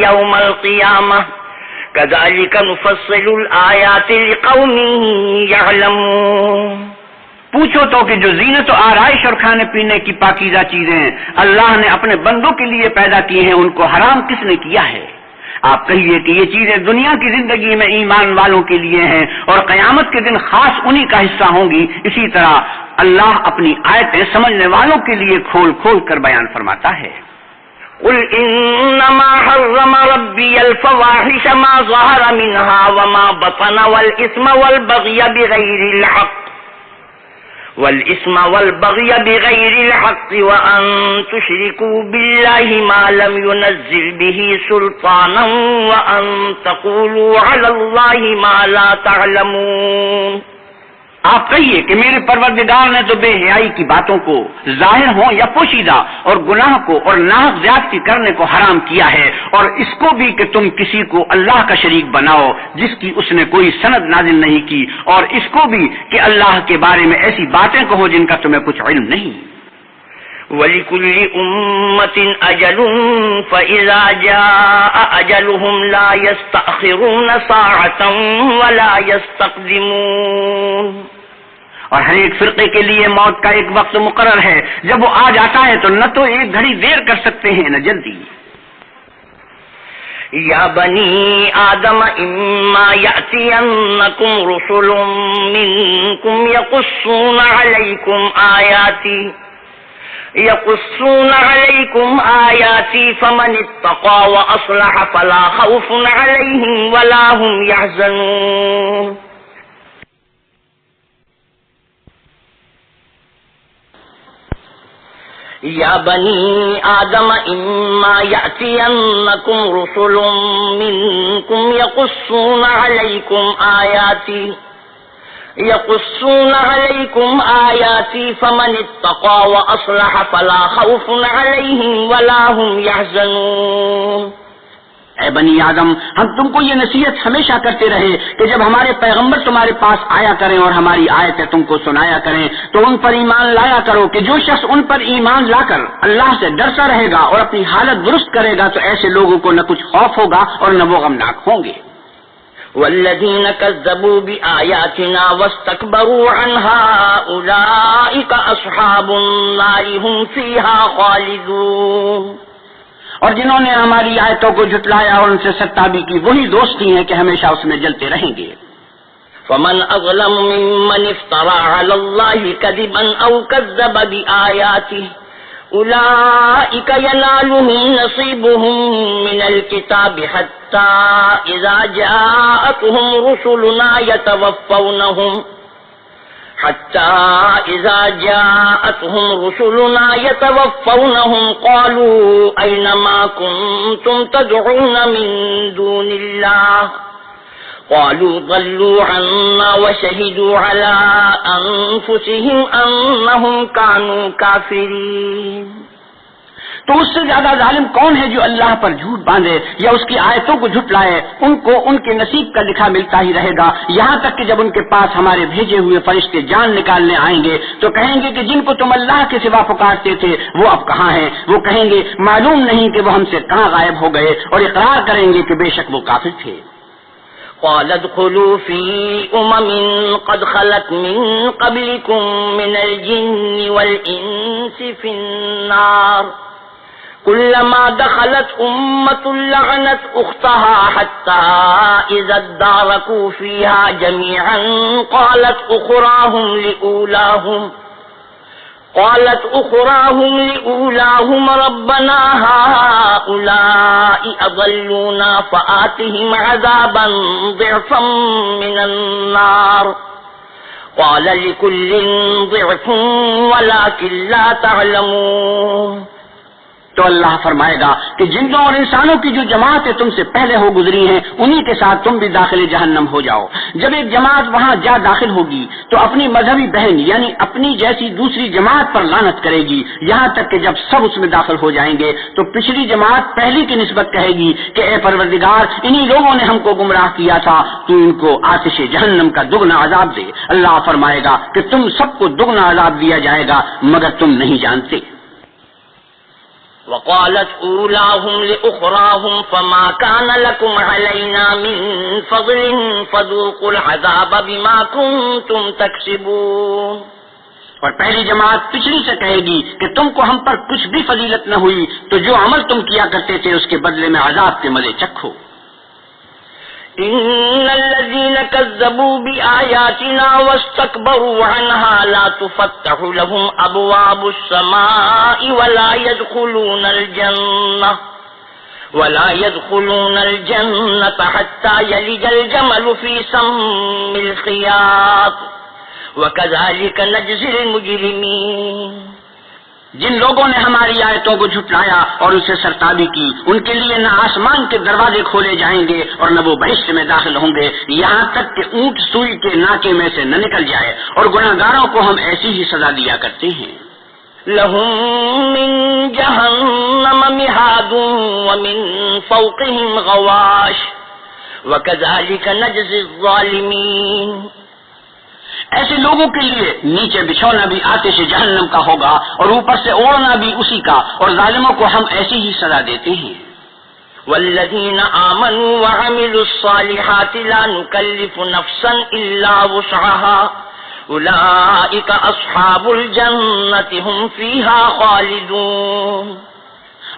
یوم القیامة كذلك نفصل الآیات لقوم یعلمون۔
پوچھو تو کہ جو زینت و آرائش اور کھانے پینے کی پاکیزہ چیزیں اللہ نے اپنے بندوں کے لیے پیدا کی ہیں ان کو حرام کس نے کیا ہے؟ آپ کہیے کہ یہ چیزیں دنیا کی زندگی میں ایمان والوں کے لیے ہیں اور قیامت کے دن خاص انہی کا حصہ ہوں گی۔ اسی طرح اللہ اپنی آیتیں سمجھنے والوں کے لیے کھول کھول کر بیان فرماتا ہے۔
قل انما حرم ربی الفواحش ما ظهر منها وما بطن والإثم بغير الحق وأن تشركوا بالله ما لم ينزل به سلطانا وأن تقولوا على الله ما لا تعلمون۔
آپ کہیے کہ میرے پروردگار نے تو بے حیائی کی باتوں کو ظاہر ہوں یا پوشیدہ اور گناہ کو اور ناحق زیادتی کرنے کو حرام کیا ہے، اور اس کو بھی کہ تم کسی کو اللہ کا شریک بناؤ جس کی اس نے کوئی سند نازل نہیں کی، اور اس کو بھی کہ اللہ کے بارے میں ایسی باتیں کہو جن کا تمہیں کچھ علم نہیں۔
وَلِكُلِّ أُمَّةٍ أَجَلٌ فَإِذَا جَاءَ أَجَلُهُمْ لَا يَسْتَأْخِرُونَ سَاعَةً وَلَا يَسْتَقْدِمُونَ۔
اور ہر ایک فرقے کے لیے موت کا ایک وقت مقرر ہے، جب وہ آ جاتا ہے تو نہ تو ایک گھڑی دیر کر سکتے ہیں نہ جلدی۔
یا بنی آدم اما یأتینکم رسل منکم یقصون علیکم آیاتی فمن اتقى واصلح فلا خوف علیہم ولا هم يحزنون۔ یا بنی آدم اما یأتینکم رسل منکم یقصون علیکم آیاتی فمن اتقى واصلح فلا خوف علیہم ولا هم يحزنون۔
اے بنی آدم، ہم تم کو یہ نصیحت ہمیشہ کرتے رہے کہ جب ہمارے پیغمبر تمہارے پاس آیا کریں اور ہماری آیتیں تم کو سنایا کریں تو ان پر ایمان لایا کرو کہ جو شخص ان پر ایمان لا کر اللہ سے ڈرتا رہے گا اور اپنی حالت درست کرے گا تو ایسے لوگوں کو نہ کچھ خوف ہوگا اور نہ وہ غمناک ہوں گے۔
والذین کذبوا بآیاتنا واستکبروا عنها اولئک اصحاب النار هم فیہا خالدون۔
اور جنہوں نے ہماری آیتوں کو جھٹلایا اور ان سے سرتابی کی وہی دوستی ہیں کہ ہمیشہ اس میں جلتے رہیں گے۔
فمن اظلم ممن افترى على الله كذبا او كذب بآياته اولئك ينالهم نصيبهم من الكتاب حتى اذا جاءتهم رسلنا يتوفونهم قالوا أين ما كنتم تدعون من دون الله قالوا ضلوا عنا وشهدوا على أنفسهم أنهم كانوا كافرين۔
تو اس سے زیادہ ظالم کون ہے جو اللہ پر جھوٹ باندھے یا اس کی آیتوں کو جھٹلائے؟ ان کو ان کے نصیب کا لکھا ملتا ہی رہے گا، یہاں تک کہ جب ان کے پاس ہمارے بھیجے ہوئے فرشتے جان نکالنے آئیں گے تو کہیں گے کہ جن کو تم اللہ کے سوا پکارتے تھے وہ اب کہاں ہیں؟ وہ کہیں گے معلوم نہیں کہ وہ ہم سے کہاں غائب ہو گئے، اور اقرار کریں گے کہ بے شک وہ کافر تھے۔
قال ادخلوا في قد خلت من قبلكم من الجن والإنس في النار كلما دخلت أمة لعنت أختها حتى إذا اداركوا فيها جميعا قالت أخراهم لأولاهم ربنا هؤلاء أضلونا فآتهم عذابا ضعفا من النار قال لكل ضعف ولكن لا تعلمون۔
تو اللہ فرمائے گا کہ جنوں اور انسانوں کی جو جماعتیں تم سے پہلے ہو گزری ہیں انہی کے ساتھ تم بھی داخل جہنم ہو جاؤ۔ جب ایک جماعت وہاں جا داخل ہوگی تو اپنی مذہبی بہن یعنی اپنی جیسی دوسری جماعت پر لعنت کرے گی، یہاں تک کہ جب سب اس میں داخل ہو جائیں گے تو پچھلی جماعت پہلی کی نسبت کہے گی کہ اے پروردگار انہی لوگوں نے ہم کو گمراہ کیا تھا، تو ان کو آتش جہنم کا دگنا عذاب دے۔ اللہ فرمائے گا کہ تم سب کو دگنا عذاب دیا جائے گا مگر تم نہیں جانتے۔
وقالت اولاهم لأخراهم فما كان لكم علينا من فضل فذوقوا العذاب بما كنتم تكسبون۔
اور پہلی جماعت پچھلی سے کہے گی کہ تم کو ہم پر کچھ بھی فضیلت نہ ہوئی تو جو عمل تم کیا کرتے تھے اس کے بدلے میں عذاب کے مزے چکھو۔
ان الذين كذبوا بآياتنا واستكبروا عنها لا تفتح لهم ابواب السماء ولا يدخلون الجنة حتى يلج الجمل في سم الخياط وكذلك نجزي المجرمين۔
جن لوگوں نے ہماری آیتوں کو جھٹلایا اور اسے سرتابی کی ان کے لیے نہ آسمان کے دروازے کھولے جائیں گے اور نہ وہ بہشت میں داخل ہوں گے یہاں تک کہ اونٹ سوئی کے ناکے میں سے نہ نکل جائے، اور گناہگاروں کو ہم ایسی ہی سزا دیا کرتے ہیں۔
لهم من جهنم مهاد ومن فوقهم غواش وكذلك نجزي الظالمين۔
ایسے لوگوں کے لیے نیچے بچھونا بھی آتش جہنم کا ہوگا اور اوپر سے اوڑھنا بھی اسی کا، اور ظالموں کو ہم ایسی ہی سزا دیتے ہیں۔
والذین آمنوا وعملوا الصالحات لا نکلف نفسا الا وسعها اولئک اصحاب الجنة هم فیہا خالدون۔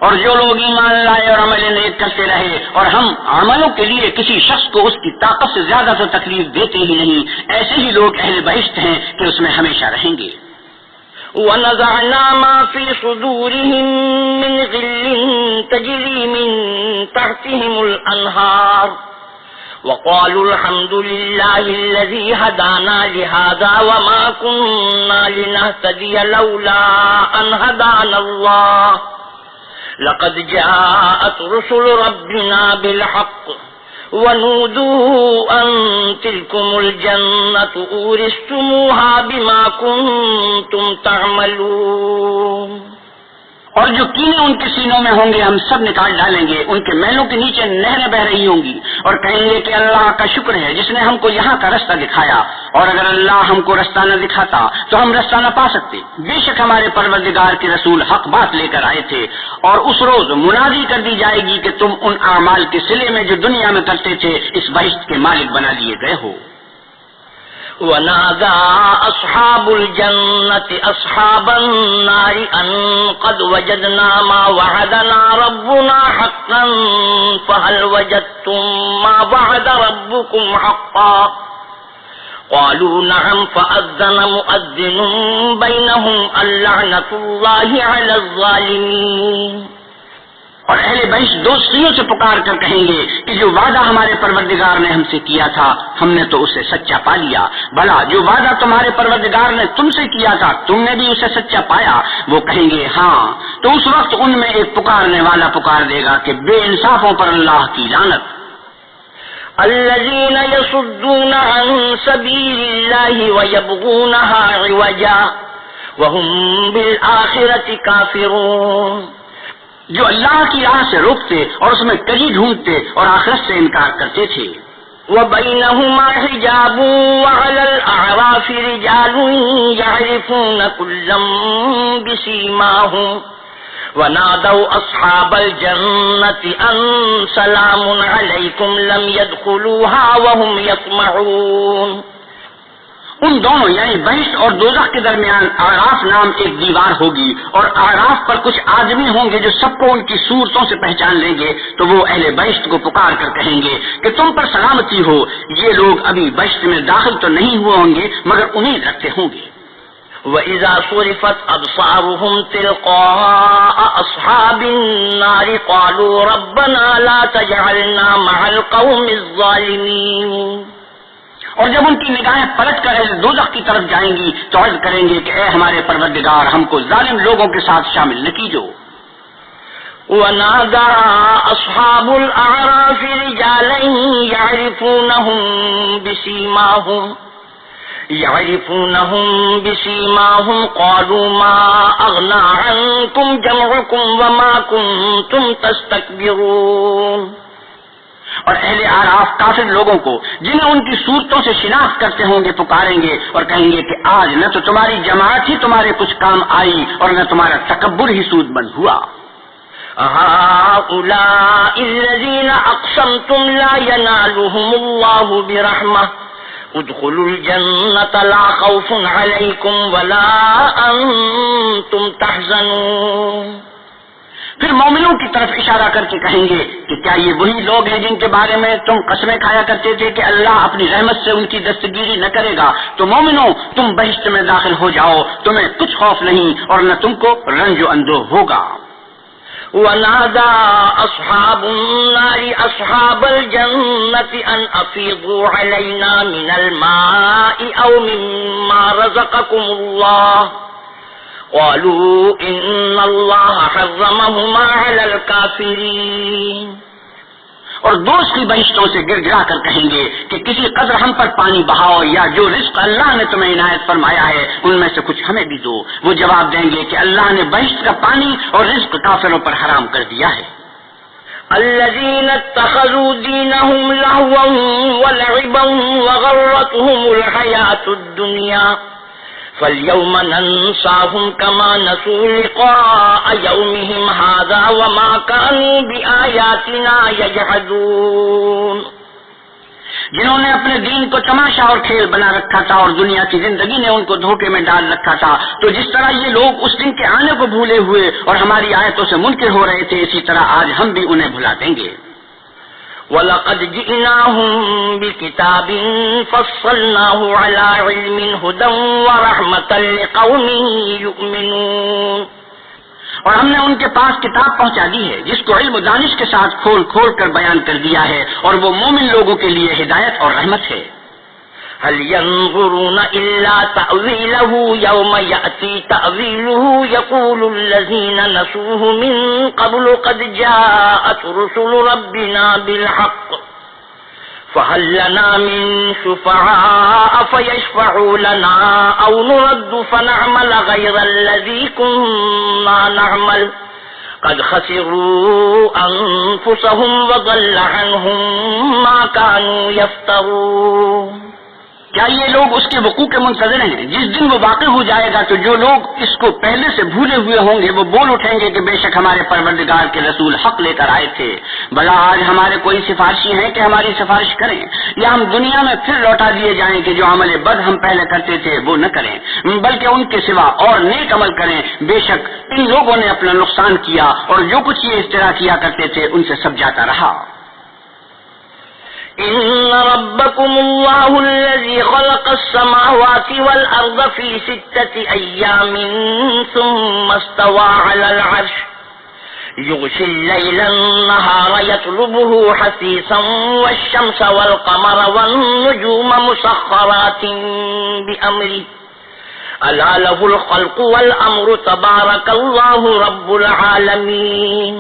اور جو لوگ ایمان لائے اور عمل نیک کرتے رہے اور ہم عملوں کے لیے کسی شخص کو اس کی طاقت سے زیادہ تو تکلیف دیتے ہی نہیں، ایسے ہی لوگ اہل بہشت ہیں کہ اس میں ہمیشہ رہیں گے۔
وَنَزَعْنَا مَا فِي صُدُورِهِم مِّن غِلٍّ تَجْرِي مِن تَحْتِهِمُ الْأَنْهَارُ وَقَالُوا الْحَمْدُ لِلَّهِ الَّذِي هَدَانَا لِهَذَا وَمَا كُنَّا لِنَهْتَدِيَ لَوْلَا أَنْ هَدَانَا اللَّهُ لقد جاءت رسل ربنا بالحق ونودوا أن تلكم الجنة أورثتموها بما كنتم تعملون۔
اور جو کینے ان کے سینوں میں ہوں گے ہم سب نکال ڈالیں گے، ان کے محلوں کے نیچے نہریں بہ رہی ہوں گی اور کہیں گے کہ اللہ کا شکر ہے جس نے ہم کو یہاں کا رستہ دکھایا، اور اگر اللہ ہم کو رستہ نہ دکھاتا تو ہم رستہ نہ پا سکتے۔ بے شک ہمارے پروردگار کے رسول حق بات لے کر آئے تھے، اور اس روز منادی کر دی جائے گی کہ تم ان اعمال کے صلے میں جو دنیا میں کرتے تھے اس بہشت کے مالک بنا لیے گئے ہو۔
ونادى أصحاب الجنة أصحاب النار أن قد وجدنا ما وعدنا ربنا حقا فهل وجدتم ما وعد ربكم حقا قالوا نعم فأذن مؤذن بينهم اللعنة الله على الظالمين۔
اور اہل بہشت دوستیوں سے پکار کر کہیں گے کہ جو وعدہ ہمارے پروردگار نے ہم سے کیا تھا ہم نے تو اسے سچا پا لیا، بھلا جو وعدہ تمہارے پروردگار نے تم سے کیا تھا تم نے بھی اسے سچا پایا؟ وہ کہیں گے ہاں، تو اس وقت ان میں ایک پکارنے والا پکار دے گا کہ بے انصافوں پر اللہ کی لعنت۔
الذين يصدون عن سبيل الله ويبغونها عوجا وهم بالآخرة كافرون۔
جو اللہ کی راہ سے روکتے اور اس میں کجی ڈھونڈتے اور آخرت سے انکار کرتے تھے۔
وبينهما حجاب وعلى الأعراف رجال يعرفون كلا بسيماهم ونادوا أصحاب الجنة أن سلام عليكم لم يدخلوها وهم يطمعون۔
ان دونوں یعنی بہشت اور دوزخ کے درمیان اعراف نام ایک دیوار ہوگی، اور اعراف پر کچھ آدمی ہوں گے جو سب کو ان کی صورتوں سے پہچان لیں گے، تو وہ اہل بہشت کو پکار کر کہیں گے کہ تم پر سلامتی ہو، یہ لوگ ابھی بہشت میں داخل تو نہیں ہوئے ہوں گے مگر امید رکھتے ہوں گے۔
وَإِذَا صُرِفَتْ أَبْصَارُهُمْ تِلْقَاءَ أَصْحَابِ النَّارِ قَالُوا رَبَّنَا لَا تَجْعَلْنَا مَعَ الْقَوْمِ الظَّالِمِينَ۔
اور جب ان کی نگاہیں پلٹ کر اہل دوزخ کی طرف جائیں گی تو عرض کریں گے کہ اے ہمارے پروردگار ہم کو ظالم لوگوں کے ساتھ شامل نہ کیجو۔
ونادى أصحاب الأعراف رجالا يعرفونهم بسيماهم قالوا ما أغنى عنكم جمعكم وما كنتم تستكبرون.
اور اہل اعراف کافر لوگوں کو جنہیں ان کی صورتوں سے شناخت کرتے ہوں گے پکاریں گے اور کہیں گے کہ آج نہ تو تمہاری جماعت ہی تمہارے کچھ کام آئی اور نہ تمہارا تکبر ہی سود مند ہوا.
هؤلاء الذين أقسمتم لا ينالهم الله برحمة ادخلوا الجنة لا خوف عليكم ولا أنتم تحزنون.
پھر مومنوں کی طرف اشارہ کر کے کہیں گے کہ کیا یہ وہی لوگ ہیں جن کے بارے میں تم قسمیں کھایا کرتے تھے کہ اللہ اپنی رحمت سے ان کی دستگیری نہ کرے گا؟ تو مومنوں تم بہشت میں داخل ہو جاؤ، تمہیں کچھ خوف نہیں اور نہ تم کو رنج و اندوہ ہوگا.
ونادى أصحاب النار أصحاب الجنة أن أفيضوا علينا من الماء أو مما رزقكم الله قالوا إن الله حرمهما على الكافرين.
اور دوست کی بہشتوں سے گر گرا کر کہیں گے کہ کسی قدر ہم پر پانی بہاؤ یا جو رزق اللہ نے تمہیں عنایت فرمایا ہے ان میں سے کچھ ہمیں بھی دو. وہ جواب دیں گے کہ اللہ نے بہشت کا پانی اور رزق کافروں پر حرام کر دیا ہے.
الذين اتخذوا دينهم لهوا ولعبا وغرتهم الحياة الدنيا فاليوم ننساهم كما نسوا لقاء يومهم هذا وما كانوا بآياتنا يجحدون.
جنہوں نے اپنے دین کو تماشا اور کھیل بنا رکھا تھا اور دنیا کی زندگی نے ان کو دھوکے میں ڈال رکھا تھا، تو جس طرح یہ لوگ اس دن کے آنے کو بھولے ہوئے اور ہماری آیتوں سے منکر ہو رہے تھے، اسی طرح آج ہم بھی انہیں بھلا دیں گے.
وَلَقَدْ جِئْنَاهُمْ بِكِتَابٍ فَصَّلْنَاهُ عَلَى عِلْمٍ هُدًى وَرَحْمَةً لِقَوْمٍ يُؤْمِنُونَ.
اور ہم نے ان کے پاس کتاب پہنچا دی ہے جس کو علم و دانش کے ساتھ کھول کھول کر بیان کر دیا ہے، اور وہ مومن لوگوں کے لیے ہدایت اور رحمت ہے.
هل ينظرون إلا تأويله يوم يأتي تأويله يقول الذين نسوه من قبل قد جاءت رسل ربنا بالحق فهل لنا من شفعاء فيشفعوا لنا أو نرد فنعمل غير الذي كنا نعمل قد خسروا أنفسهم وضل عنهم ما كانوا يفترون.
کیا یہ لوگ اس کے وقوع کے منتظر ہیں؟ جس دن وہ واقع ہو جائے گا تو جو لوگ اس کو پہلے سے بھولے ہوئے ہوں گے وہ بول اٹھیں گے کہ بے شک ہمارے پروردگار کے رسول حق لے کر آئے تھے. بھلا آج ہمارے کوئی سفارشی ہیں کہ ہماری سفارش کریں، یا ہم دنیا میں پھر لوٹا دیے جائیں کہ جو عمل بد ہم پہلے کرتے تھے وہ نہ کریں بلکہ ان کے سوا اور نیک عمل کریں. بے شک ان لوگوں نے اپنا نقصان کیا اور جو کچھ یہ افترا کیا کرتے تھے ان سے سب جاتا رہا.
إن ربكم الله الذي خلق السماوات والأرض في 6 أيام ثم استوى على العرش يغشي الليل النهار يطلبه حثيثا والشمس والقمر والنجوم مسخرات بأمره ألا له الخلق والأمر تبارك الله رب العالمين.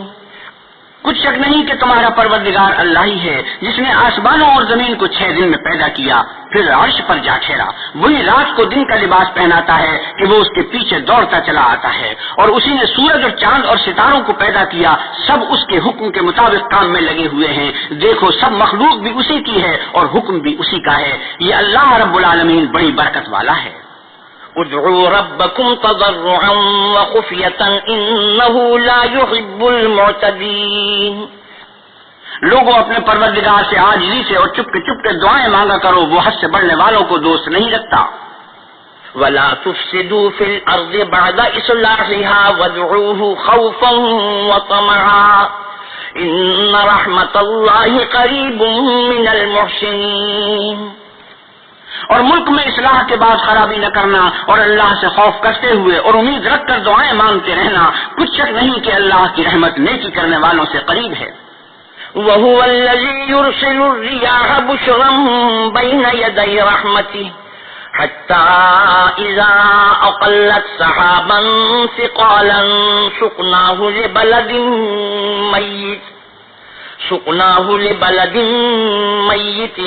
کچھ شک نہیں کہ تمہارا پروردگار اللہ ہی ہے جس نے آسمانوں اور زمین کو 6 دن میں پیدا کیا پھر عرش پر جا ٹھہرا. وہی رات کو دن کا لباس پہناتا ہے کہ وہ اس کے پیچھے دوڑتا چلا آتا ہے، اور اسی نے سورج اور چاند اور ستاروں کو پیدا کیا، سب اس کے حکم کے مطابق کام میں لگے ہوئے ہیں. دیکھو سب مخلوق بھی اسی کی ہے اور حکم بھی اسی کا ہے. یہ اللہ رب العالمین بڑی برکت والا ہے.
ادعوا ربكم تضرعا وخفية إنه لا يحب المعتدين.
لوگوں اپنے پروردگار سے عاجزی سے اور چپ کے دعائیں مانگا کرو، وہ حد سے بڑھنے والوں کو دوست نہیں رکھتا.
ولا تفسدوا في الأرض بعد إصلاحها وادعوه خوفا وطمعا إن رحمة الله قريب من المحسنين.
اور ملک میں اصلاح کے بعد خرابی نہ کرنا اور اللہ سے خوف کرتے ہوئے اور امید رکھ کر دعائیں مانگتے رہنا. کچھ شک نہیں کہ اللہ کی رحمت نیکی کرنے والوں سے قریب ہے.
وهو الذي يرسل الرياح بشرا بين يدي رحمته حتى إذا أقلت سحابا ثقالا سقناه لبلد ميت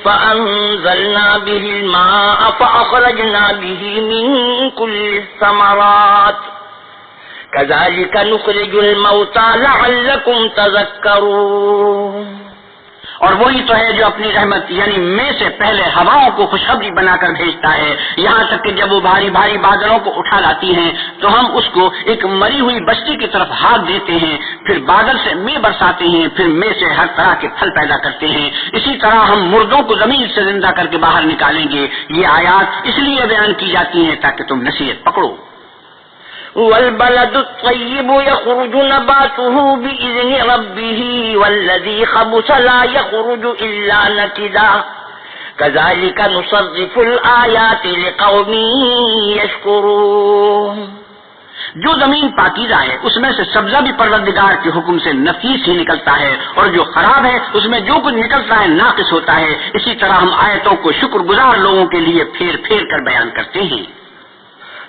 فأنزلنا به الماء فأخرجنا به من كل الثمرات كذلك نخرج الموتى لعلكم تذكرون.
اور وہی تو ہے جو اپنی رحمت یعنی میں سے پہلے ہواؤں کو خوشخبری بنا کر بھیجتا ہے، یہاں تک کہ جب وہ بھاری بھاری بادلوں کو اٹھا لاتی ہیں تو ہم اس کو ایک مری ہوئی بستی کی طرف ہاتھ دیتے ہیں، پھر بادل سے مے برساتے ہیں، پھر مے سے ہر طرح کے پھل پیدا کرتے ہیں. اسی طرح ہم مردوں کو زمین سے زندہ کر کے باہر نکالیں گے. یہ آیات اس لیے بیان کی جاتی ہیں تاکہ تم نصیحت پکڑو.
والبلد الطيب يخرج نباته بإذن ربه والذي خبث لا يخرج إلا نكدا كذلك نصرف الآيات لقوم يشكرون.
جو زمین پاکیزہ ہے اس میں سے سبزہ بھی پروردگار کے حکم سے نفیس ہی نکلتا ہے، اور جو خراب ہے اس میں جو کچھ نکلتا ہے ناقص ہوتا ہے. اسی طرح ہم آیتوں کو شکر گزار لوگوں کے لیے پھیر پھیر کر بیان کرتے ہیں.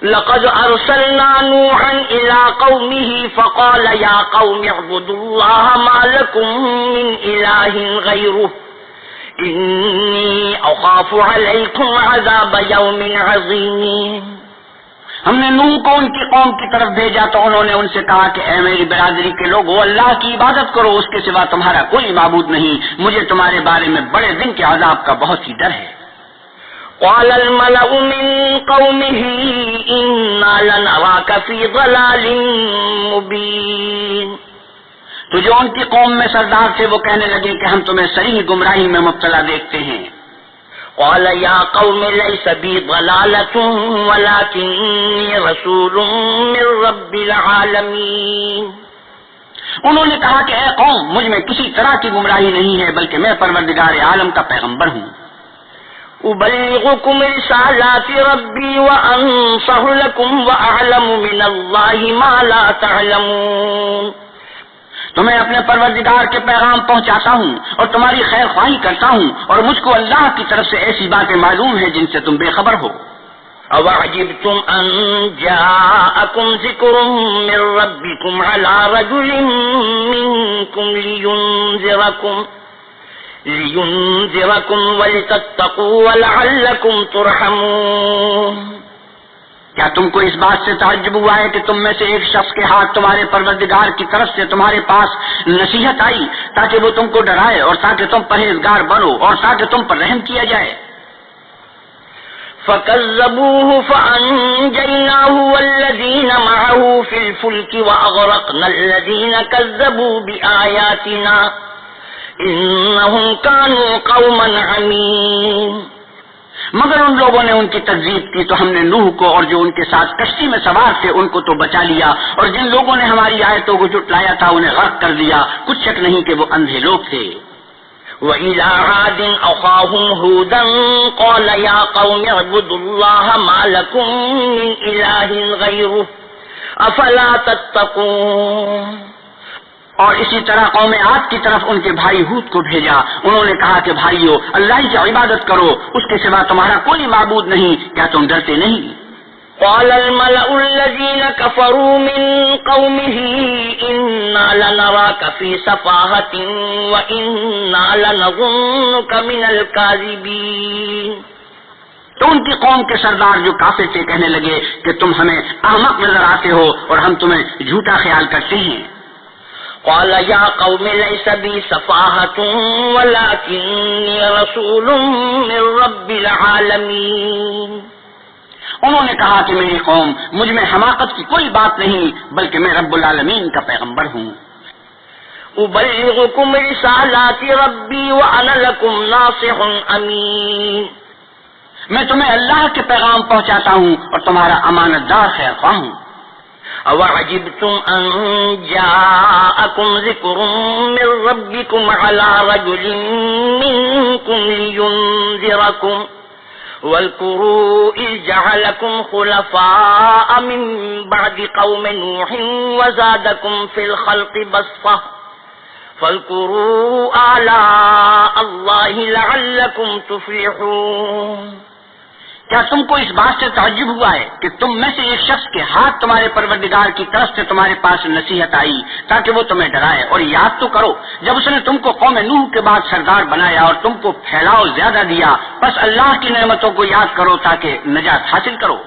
لقد أرسلنا نوحا إلى قومه فقال يا قوم اعبدوا الله ما لكم من إله غيره إني أخاف عليكم عذاب يوم عظيم.
ہم نے نوح کو ان کی قوم کی طرف بھیجا تو انہوں نے ان سے کہا کہ اے میری برادری کے لوگو، اللہ کی عبادت کرو، اس کے سوا تمہارا کوئی معبود نہیں، مجھے تمہارے بارے میں بڑے دن کے عذاب کا بہت ہی ڈر ہے.
قال الملأ من قومه إنا لنراك في ضلال مبين.
تو جو ان کی قوم میں سردار تھے وہ کہنے لگے کہ ہم تمہیں صریح گمراہی میں مبتلا دیکھتے ہیں.
قال يا قوم ليس بي ضلالة ولكني رسول من رب العالمين.
انہوں نے کہا کہ اے قوم، مجھ میں کسی طرح کی گمراہی نہیں ہے بلکہ میں پروردگار عالم کا پیغمبر ہوں.
أبلغكم رسالات ربي وأنصح لكم وأعلم من الله ما لا تعلمون.
تو میں اپنے پروردگار کے پیغام پہنچاتا ہوں اور تمہاری خیر خواہی کرتا ہوں، اور مجھ کو اللہ کی طرف سے ایسی باتیں معلوم ہیں جن سے تم بے خبر ہو.
أَوَعَجِبْتُمْ أَنْ جَاءَكُمْ ذِكْرٌ مِّن رَّبِّكُمْ عَلَىٰ رَجُلٍ مِّنكُمْ لِيُنذِرَكُمْ وَلِتَتَّقُوا وَلَعَلَّكُمْ تُرْحَمُونَ.
کیا تم کو اس بات سے تعجب ہوا ہے کہ تم میں سے ایک شخص کے ہاتھ تمہارے پروردگار کی طرف سے تمہارے پاس نصیحت آئی تاکہ وہ تم کو ڈرائے اور تاکہ تم پرہیزگار بنو اور تاکہ تم پر رحم کیا جائے.
فَكَذَّبُوهُ فَأَنجَيْنَاهُ وَالَّذِينَ مَعَهُ فِي الْفُلْكِ وَأَغْرَقْنَا الَّذِينَ كَذَّبُوا بِآيَاتِنَا إِنَّهُمْ كَانُوا قَوْمًا عَمِينَ.
مگر ان لوگوں نے ان کی تکذیب کی تو ہم نے نوح کو اور جو ان کے ساتھ کشتی میں سوار تھے ان کو تو بچا لیا، اور جن لوگوں نے ہماری آیتوں کو جھٹلایا تھا انہیں غرق کر دیا. کچھ شک نہیں کہ وہ اندھے لوگ تھے.
وَإِلَىٰ عَادٍ أَخَاهُمْ هُودًا قَالَ يَا قَوْمِ اعْبُدُوا اللَّهَ مَا لَكُم مِّنْ إِلَٰهٍ غَيْرُهُ أَفَلَا تَتَّقُونَ.
اور اسی طرح قوم عاد کی طرف ان کے بھائی ہود کو بھیجا. انہوں نے کہا کہ بھائیو، اللہ کی عبادت کرو، اس کے سوا تمہارا کوئی معبود نہیں، کیا تم ڈرتے نہیں؟
قال الملأ الذين كفروا من قومه إنا لنراك في سفاهة وإنا لنظنك من الكاذبين.
تو ان کی قوم کے سردار جو کافر تھے کہنے لگے کہ تم ہمیں احمق نظر آتے ہو اور ہم تمہیں جھوٹا خیال کرتے ہیں.
قال يا قوم ليس بي سفاهة ولكني رسول من رب العالمين.
انہوں نے کہا کہ میری قوم، مجھ میں حماقت کی کوئی بات نہیں بلکہ میں رب العالمین کا پیغمبر ہوں.
أبلغكم رسالات ربي وأنا لكم ناصح أمين.
میں تمہیں اللہ کے پیغام پہنچاتا ہوں اور تمہارا امانت دار خیر خواہ ہوں.
أَوَعَجِبْتُمْ أَنْ جَاءَكُمْ ذِكْرٌ مِّن رَّبِّكُمْ عَلَىٰ رَجُلٍ مِّنكُمْ لِيُنذِرَكُمْ وَاذْكُرُوا إِذْ جَعَلَكُمْ خُلَفَاءَ مِن بَعْدِ قَوْمِ نُوحٍ وَزَادَكُمْ فِي الْخَلْقِ بَسْطَةً فَاذْكُرُوا آلَاءَ اللَّهِ لَعَلَّكُمْ تُفْلِحُونَ.
کیا تم کو اس بات سے تعجب ہوا ہے کہ تم میں سے ایک شخص کے ہاتھ تمہارے پروردگار کی طرف سے تمہارے پاس نصیحت آئی تاکہ وہ تمہیں ڈرائے؟ اور یاد تو کرو جب اس نے تم کو قوم نوح کے بعد سردار بنایا اور تم کو پھیلاؤ زیادہ دیا، بس اللہ کی نعمتوں کو یاد کرو تاکہ نجات حاصل کرو۔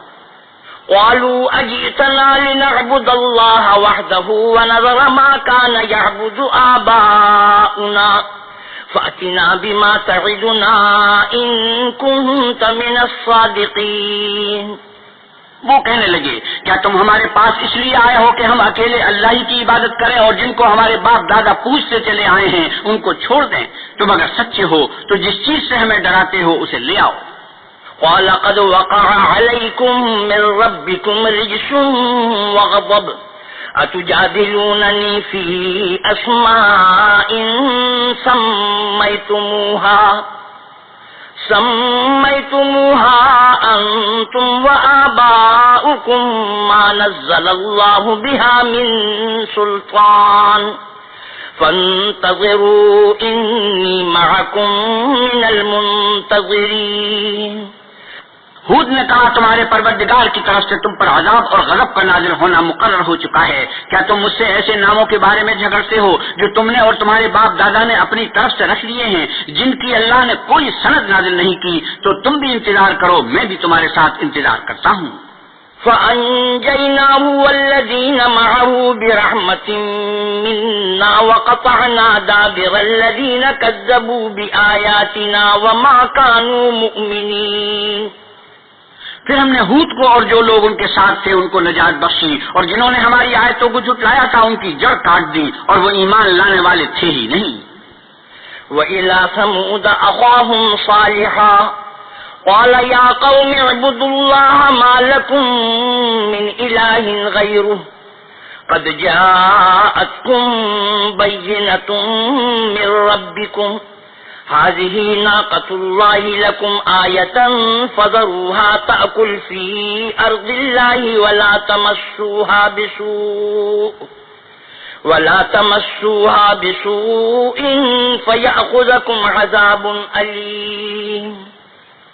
قالوا أجئتنا لنعبد الله وحده ونذر ما كان يعبد آباؤنا فأتنا بما تعدنا إن كنت من الصادقين۔
وہ کہنے لگے کیا تم ہمارے پاس اس لیے آئے ہو کہ ہم اکیلے اللہ ہی کی عبادت کریں اور جن کو ہمارے باپ دادا پوچھتے چلے آئے ہیں ان کو چھوڑ دیں؟ تم اگر سچے ہو تو جس چیز سے ہمیں ڈراتے ہو اسے لے آؤ۔
قال قد وقع عليكم من ربكم رجس وغضب أتجادلونني في أسماء سميتموها أنتم وآباؤكم ما نزل الله بها من سلطان فانتظروا إني معكم من المنتظرين۔
ہود نے کہا تمہارے پروردگار کی طرف سے تم پر عذاب اور غضب کا نازل ہونا مقرر ہو چکا ہے، کیا تم مجھ سے ایسے ناموں کے بارے میں جھگڑتے ہو جو تم نے اور تمہارے باپ دادا نے اپنی طرف سے رکھ لیے ہیں جن کی اللہ نے کوئی سند نازل نہیں کی؟ تو تم بھی انتظار کرو، میں بھی تمہارے ساتھ انتظار کرتا ہوں۔
فأنجيناه والذين معه برحمة منا وقطعنا دابر الذين كذبوا بآياتنا وما كانوا مؤمنين۔
پھر ہم نے ہود کو اور جو لوگ ان کے ساتھ تھے ان کو نجات بخشی، اور جنہوں نے ہماری آیتوں کو جھٹلایا تھا ان کی جڑ کاٹ دی، اور وہ ایمان لانے والے تھے ہی نہیں۔
وإلى ثمود أخاهم صالحا قال يا قوم اعبدوا الله ما لكم من إله غيره قد جاءتكم بينة من ربكم هذه ناقة الله لكم آية فذروها تأكل في أرض الله ولا تمسوها بسوء فيأخذكم عذاب أليم۔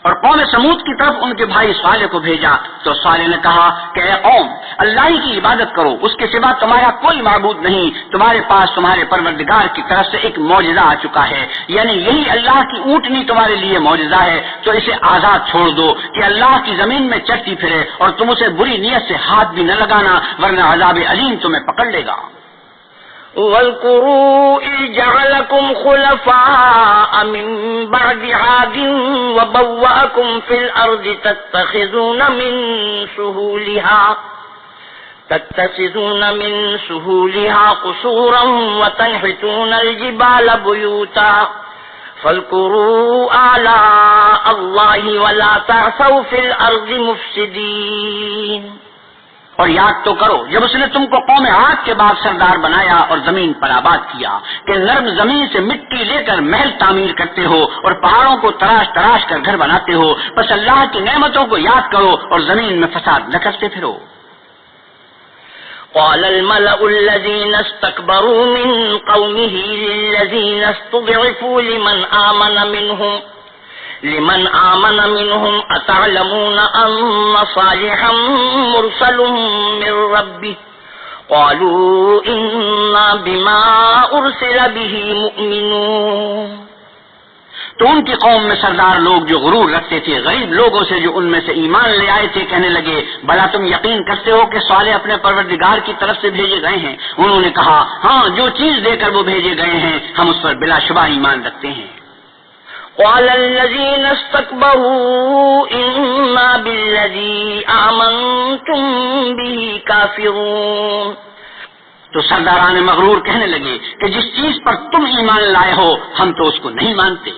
اور قوم سمود کی طرف ان کے بھائی صالح کو بھیجا تو صالح نے کہا کہ اے قوم، اللہ ہی کی عبادت کرو، اس کے سوا تمہارا کوئی معبود نہیں، تمہارے پاس تمہارے پروردگار کی طرف سے ایک معجزہ آ چکا ہے، یعنی یہی اللہ کی اونٹنی تمہارے لیے معجزہ ہے، تو اسے آزاد چھوڑ دو کہ اللہ کی زمین میں چلتی پھرے، اور تم اسے بری نیت سے ہاتھ بھی نہ لگانا ورنہ عذاب علیم تمہیں پکڑ لے گا۔
واذكروا إذ جعلكم خلفاء من بعد عاد وبوأكم في الأرض تتخذون من سهولها قصورا وتنحتون الجبال بيوتا فاذكروا آلاء الله ولا تعثوا في الأرض مفسدين۔
اور یاد تو کرو جب اس نے تم کو قوم عاد کے بعد سردار بنایا اور زمین پر آباد کیا کہ نرم زمین سے مٹی لے کر محل تعمیر کرتے ہو اور پہاڑوں کو تراش تراش کر گھر بناتے ہو، بس اللہ کی نعمتوں کو یاد کرو اور زمین میں فساد نہ کرتے پھرو۔
قال الملأ الذين استكبروا من قومه للذين استضعفوا لمن آمن منهم أتعلمون أن صالحا مرسل من ربه قالوا إنا بما أرسل به مؤمنون۔
تو ان کی قوم میں سردار لوگ جو غرور رکھتے تھے غریب لوگوں سے جو ان میں سے ایمان لے آئے تھے کہنے لگے بھلا تم یقین کرتے ہو کہ صالح اپنے پروردگار کی طرف سے بھیجے گئے ہیں؟ انہوں نے کہا ہاں، جو چیز دے کر وہ بھیجے گئے ہیں ہم اس پر بلا شبہ ایمان رکھتے ہیں۔
قال الذين استكبروا إنا بالذي آمنتم به كافرون۔
تو سرداران مغرور کہنے لگے کہ جس چیز پر تم ایمان لائے ہو ہم تو اس کو نہیں مانتے۔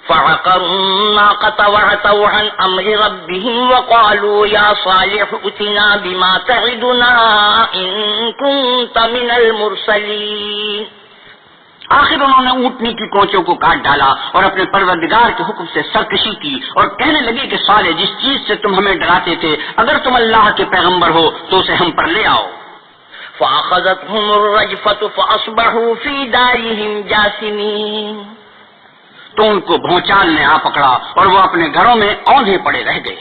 فعقروا الناقة وعتوا عن أمر ربهم وقالوا يا صالح ائتنا بما تعدنا إن كنت من المرسلين۔
آخر انہوں نے اونٹنی کی کوچوں کو کاٹ ڈالا اور اپنے پروردگار کے حکم سے سرکشی کی اور کہنے لگے کہ صالح جس چیز سے تم ہمیں ڈراتے تھے اگر تم اللہ کے پیغمبر ہو تو اسے ہم پر لے آؤ۔
فأخذتهم الرجفة فأصبحوا في دارهم جاثمين۔
تو ان کو بھونچال نے آ پکڑا اور وہ اپنے گھروں میں اوندھے پڑے رہ گئے۔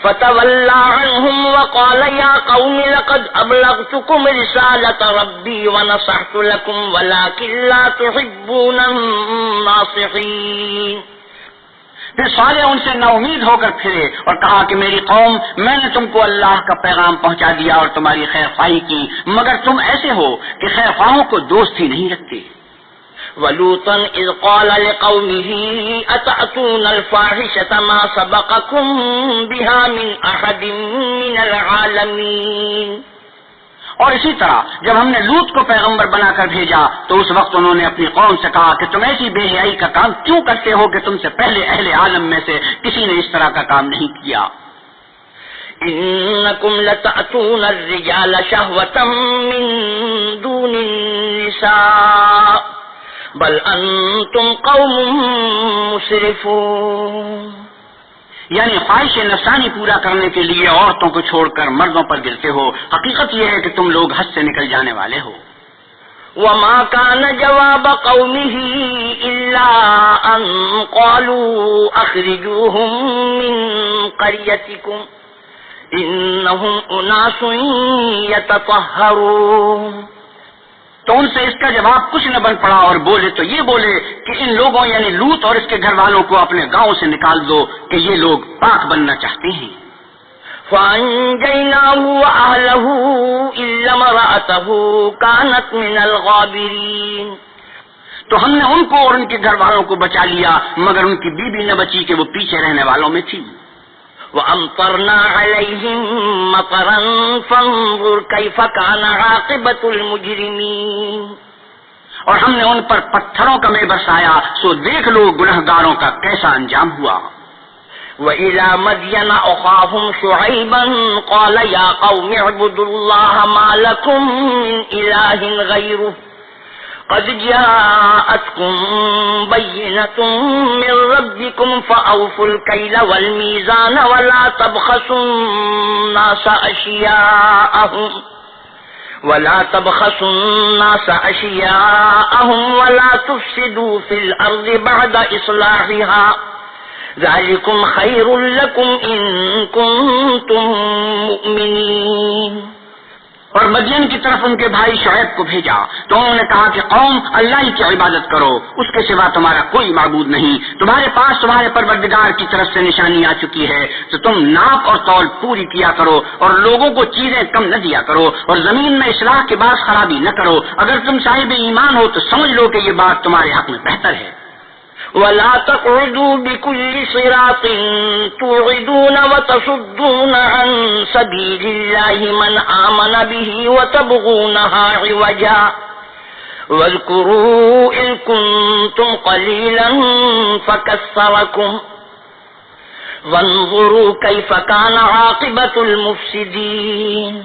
فتولى عنهم وقال يا قوم لقد أبلغتكم رسالة ربي ونصحت لكم ولكن لا تحبون الناصحين۔
پھر صالح ان سے نا امید ہو کر پھرے اور کہا کہ میری قوم، میں نے تم کو اللہ کا پیغام پہنچا دیا اور تمہاری خیر خواہی کی، مگر تم ایسے ہو کہ خیر خواہوں کو دوست ہی نہیں رکھتے۔
وَلُوطًا إِذْ قَالَ لِقَوْمِهِ أَتَأْتُونَ الْفَاحِشَةَ مَا سَبَقَكُم بِهَا مِنْ أَحَدٍ مِّنَ الْعَالَمِينَ۔
اور اسی طرح جب ہم نے لوط کو پیغمبر بنا کر بھیجا تو اس وقت انہوں نے اپنی قوم سے کہا کہ تم ایسی بے حیائی کا کام کیوں کرتے ہو کہ تم سے پہلے اہل عالم میں سے کسی نے اس طرح کا کام نہیں کیا۔
إِنَّكُمْ لَتَأْتُونَ الرِّجَالَ شَهْوَةً مِّن دُونِ النِّسَاءِ بل انتم قوم مسرفون۔
یعنی خواہش نفسانی پورا کرنے کے لیے عورتوں کو چھوڑ کر مردوں پر گرتے ہو، حقیقت یہ ہے کہ تم لوگ حد سے نکل جانے والے ہو۔
وما كان جواب قومه إلا أن قالوا أخرجوهم من قريتكم إنهم أناس يتطهرون۔
تو ان سے اس کا جواب کچھ نہ بن پڑا اور بولے تو یہ بولے کہ ان لوگوں یعنی لوط اور اس کے گھر والوں کو اپنے گاؤں سے نکال دو کہ یہ لوگ پاک بننا چاہتے ہیں۔
فَأَنجَيْنَاهُ وَأَهْلَهُ إِلَّا امْرَأَتَهُ كَانَتْ مِنَ الْغَابِرِينَ۔
تو ہم نے ان کو اور ان کے گھر والوں کو بچا لیا مگر ان کی بیوی نہ بچی کہ وہ پیچھے رہنے والوں میں تھی۔
وَأَمْطَرْنَا عَلَيْهِمْ مَطَرًا فَانظُرْ كَيْفَ كَانَ عَاقِبَةُ الْمُجْرِمِينَ۔
اور ہم نے ان پر پتھروں کا مے برسایا، سو دیکھ لو گنہگاروں کا کیسا انجام ہوا۔
وَإِلَى مَدْيَنَ أَخَاهُمْ شُعَيْبًا قَالَ يَا قَوْمِ اعْبُدُوا اللَّهَ مَا لَكُمْ مِنْ إِلَٰهٍ غَيْرُهُ قَدْ جَاءَتْكُمْ بَيِّنَةٌ مِّن رَّبِّكُمْ فَأَوْفُوا الْكَيْلَ وَالْمِيزَانَ وَلَا تَبْخَسُوا النَّاسَ أَشْيَاءَهُمْ وَلَا تُفْسِدُوا فِي الْأَرْضِ بَعْدَ إِصْلَاحِهَا ذَلِكُمْ خَيْرٌ لَكُمْ إِن كُنتُم مُّؤْمِنِينَ۔
اور مدین کی طرف ان کے بھائی شعیب کو بھیجا تو انہوں نے کہا کہ قوم، اللہ ہی کی عبادت کرو، اس کے سوا تمہارا کوئی معبود نہیں، تمہارے پاس تمہارے پروردگار کی طرف سے نشانی آ چکی ہے، تو تم ناپ اور تول پوری کیا کرو اور لوگوں کو چیزیں کم نہ دیا کرو اور زمین میں اصلاح کے بعد خرابی نہ کرو، اگر تم صاحب ایمان ہو تو سمجھ لو کہ یہ بات تمہارے حق میں بہتر ہے۔
وَلَا تَقْعُدُوا بِكُلِّ صِرَاطٍ تُوعِدُونَ وَتَصُدُّونَ عَن سَبِيلِ اللَّهِ مَنْ آمَنَ بِهِ وَتَبْغُونَهَا عِوَجًا وَاذْكُرُوا إِذْ كُنتُمْ قَلِيلًا فَكَثَّرَكُمْ وَانظُرُوا كَيْفَ كَانَ عَاقِبَةُ الْمُفْسِدِينَ۔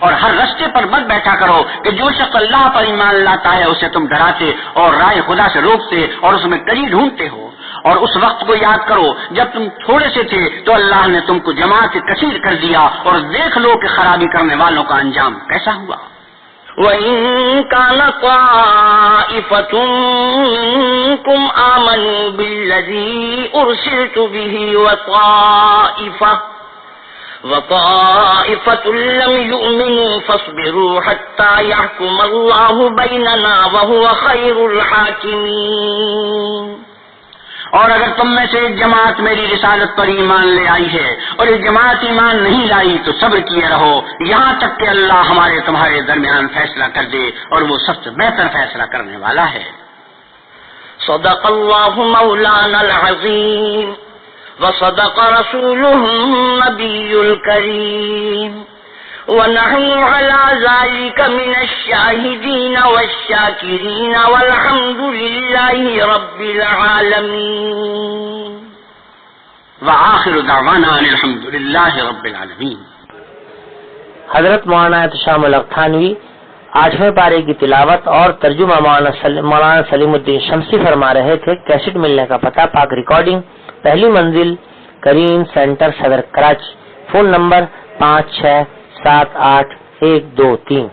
اور ہر رستے پر مت بیٹھا کرو کہ جو شخص اللہ پر ایمان لاتا ہے اسے تم ڈراتے اور راہ خدا سے روکتے اور اس میں کڑی ڈھونڈتے ہو، اور اس وقت کو یاد کرو جب تم تھوڑے سے تھے تو اللہ نے تم کو جماعت کثیر کر دیا، اور دیکھ لو کہ خرابی کرنے والوں کا انجام کیسا ہوا۔
وَإِن كَانَ طَائِفَةٌ مِّنكُمْ آمَنُوا بِالَّذِي أُرْسِلْتُ بِهِ وَطَائِفَةٌ لَّمْ يُؤْمِنُوا فَاصْبِرُوا حَتَّى يَحْكُمَ اللَّهُ بَيْنَنَا وَهُوَ خَيْرُ الْحَاكِمِينَ۔
اور اگر تم میں سے ایک جماعت میری رسالت پر ایمان لے آئی ہے اور ایک جماعت ایمان نہیں لائی تو صبر کیے رہو یہاں تک کہ اللہ ہمارے تمہارے درمیان فیصلہ کر دے، اور وہ سب سے بہتر فیصلہ کرنے والا ہے۔
صدق اللہ مولانا العظیم وصدق رسوله النبي الكريم ونحن على ذلك من الشاهدين والشاكرين والحمد لله رب العالمين
وآخر دعوانا الحمد لله رب العالمين۔
حضرت مولانا احتشام الغتھانوی 8ویں پارے کی تلاوت اور ترجمہ مولانا سلیم الدین شمسی فرما رہے تھے۔ کیسٹ ملنے کا پتہ پاک ریکارڈنگ، پہلی منزل، کریم سینٹر، صدر کراچی۔ Phone number 567812 3۔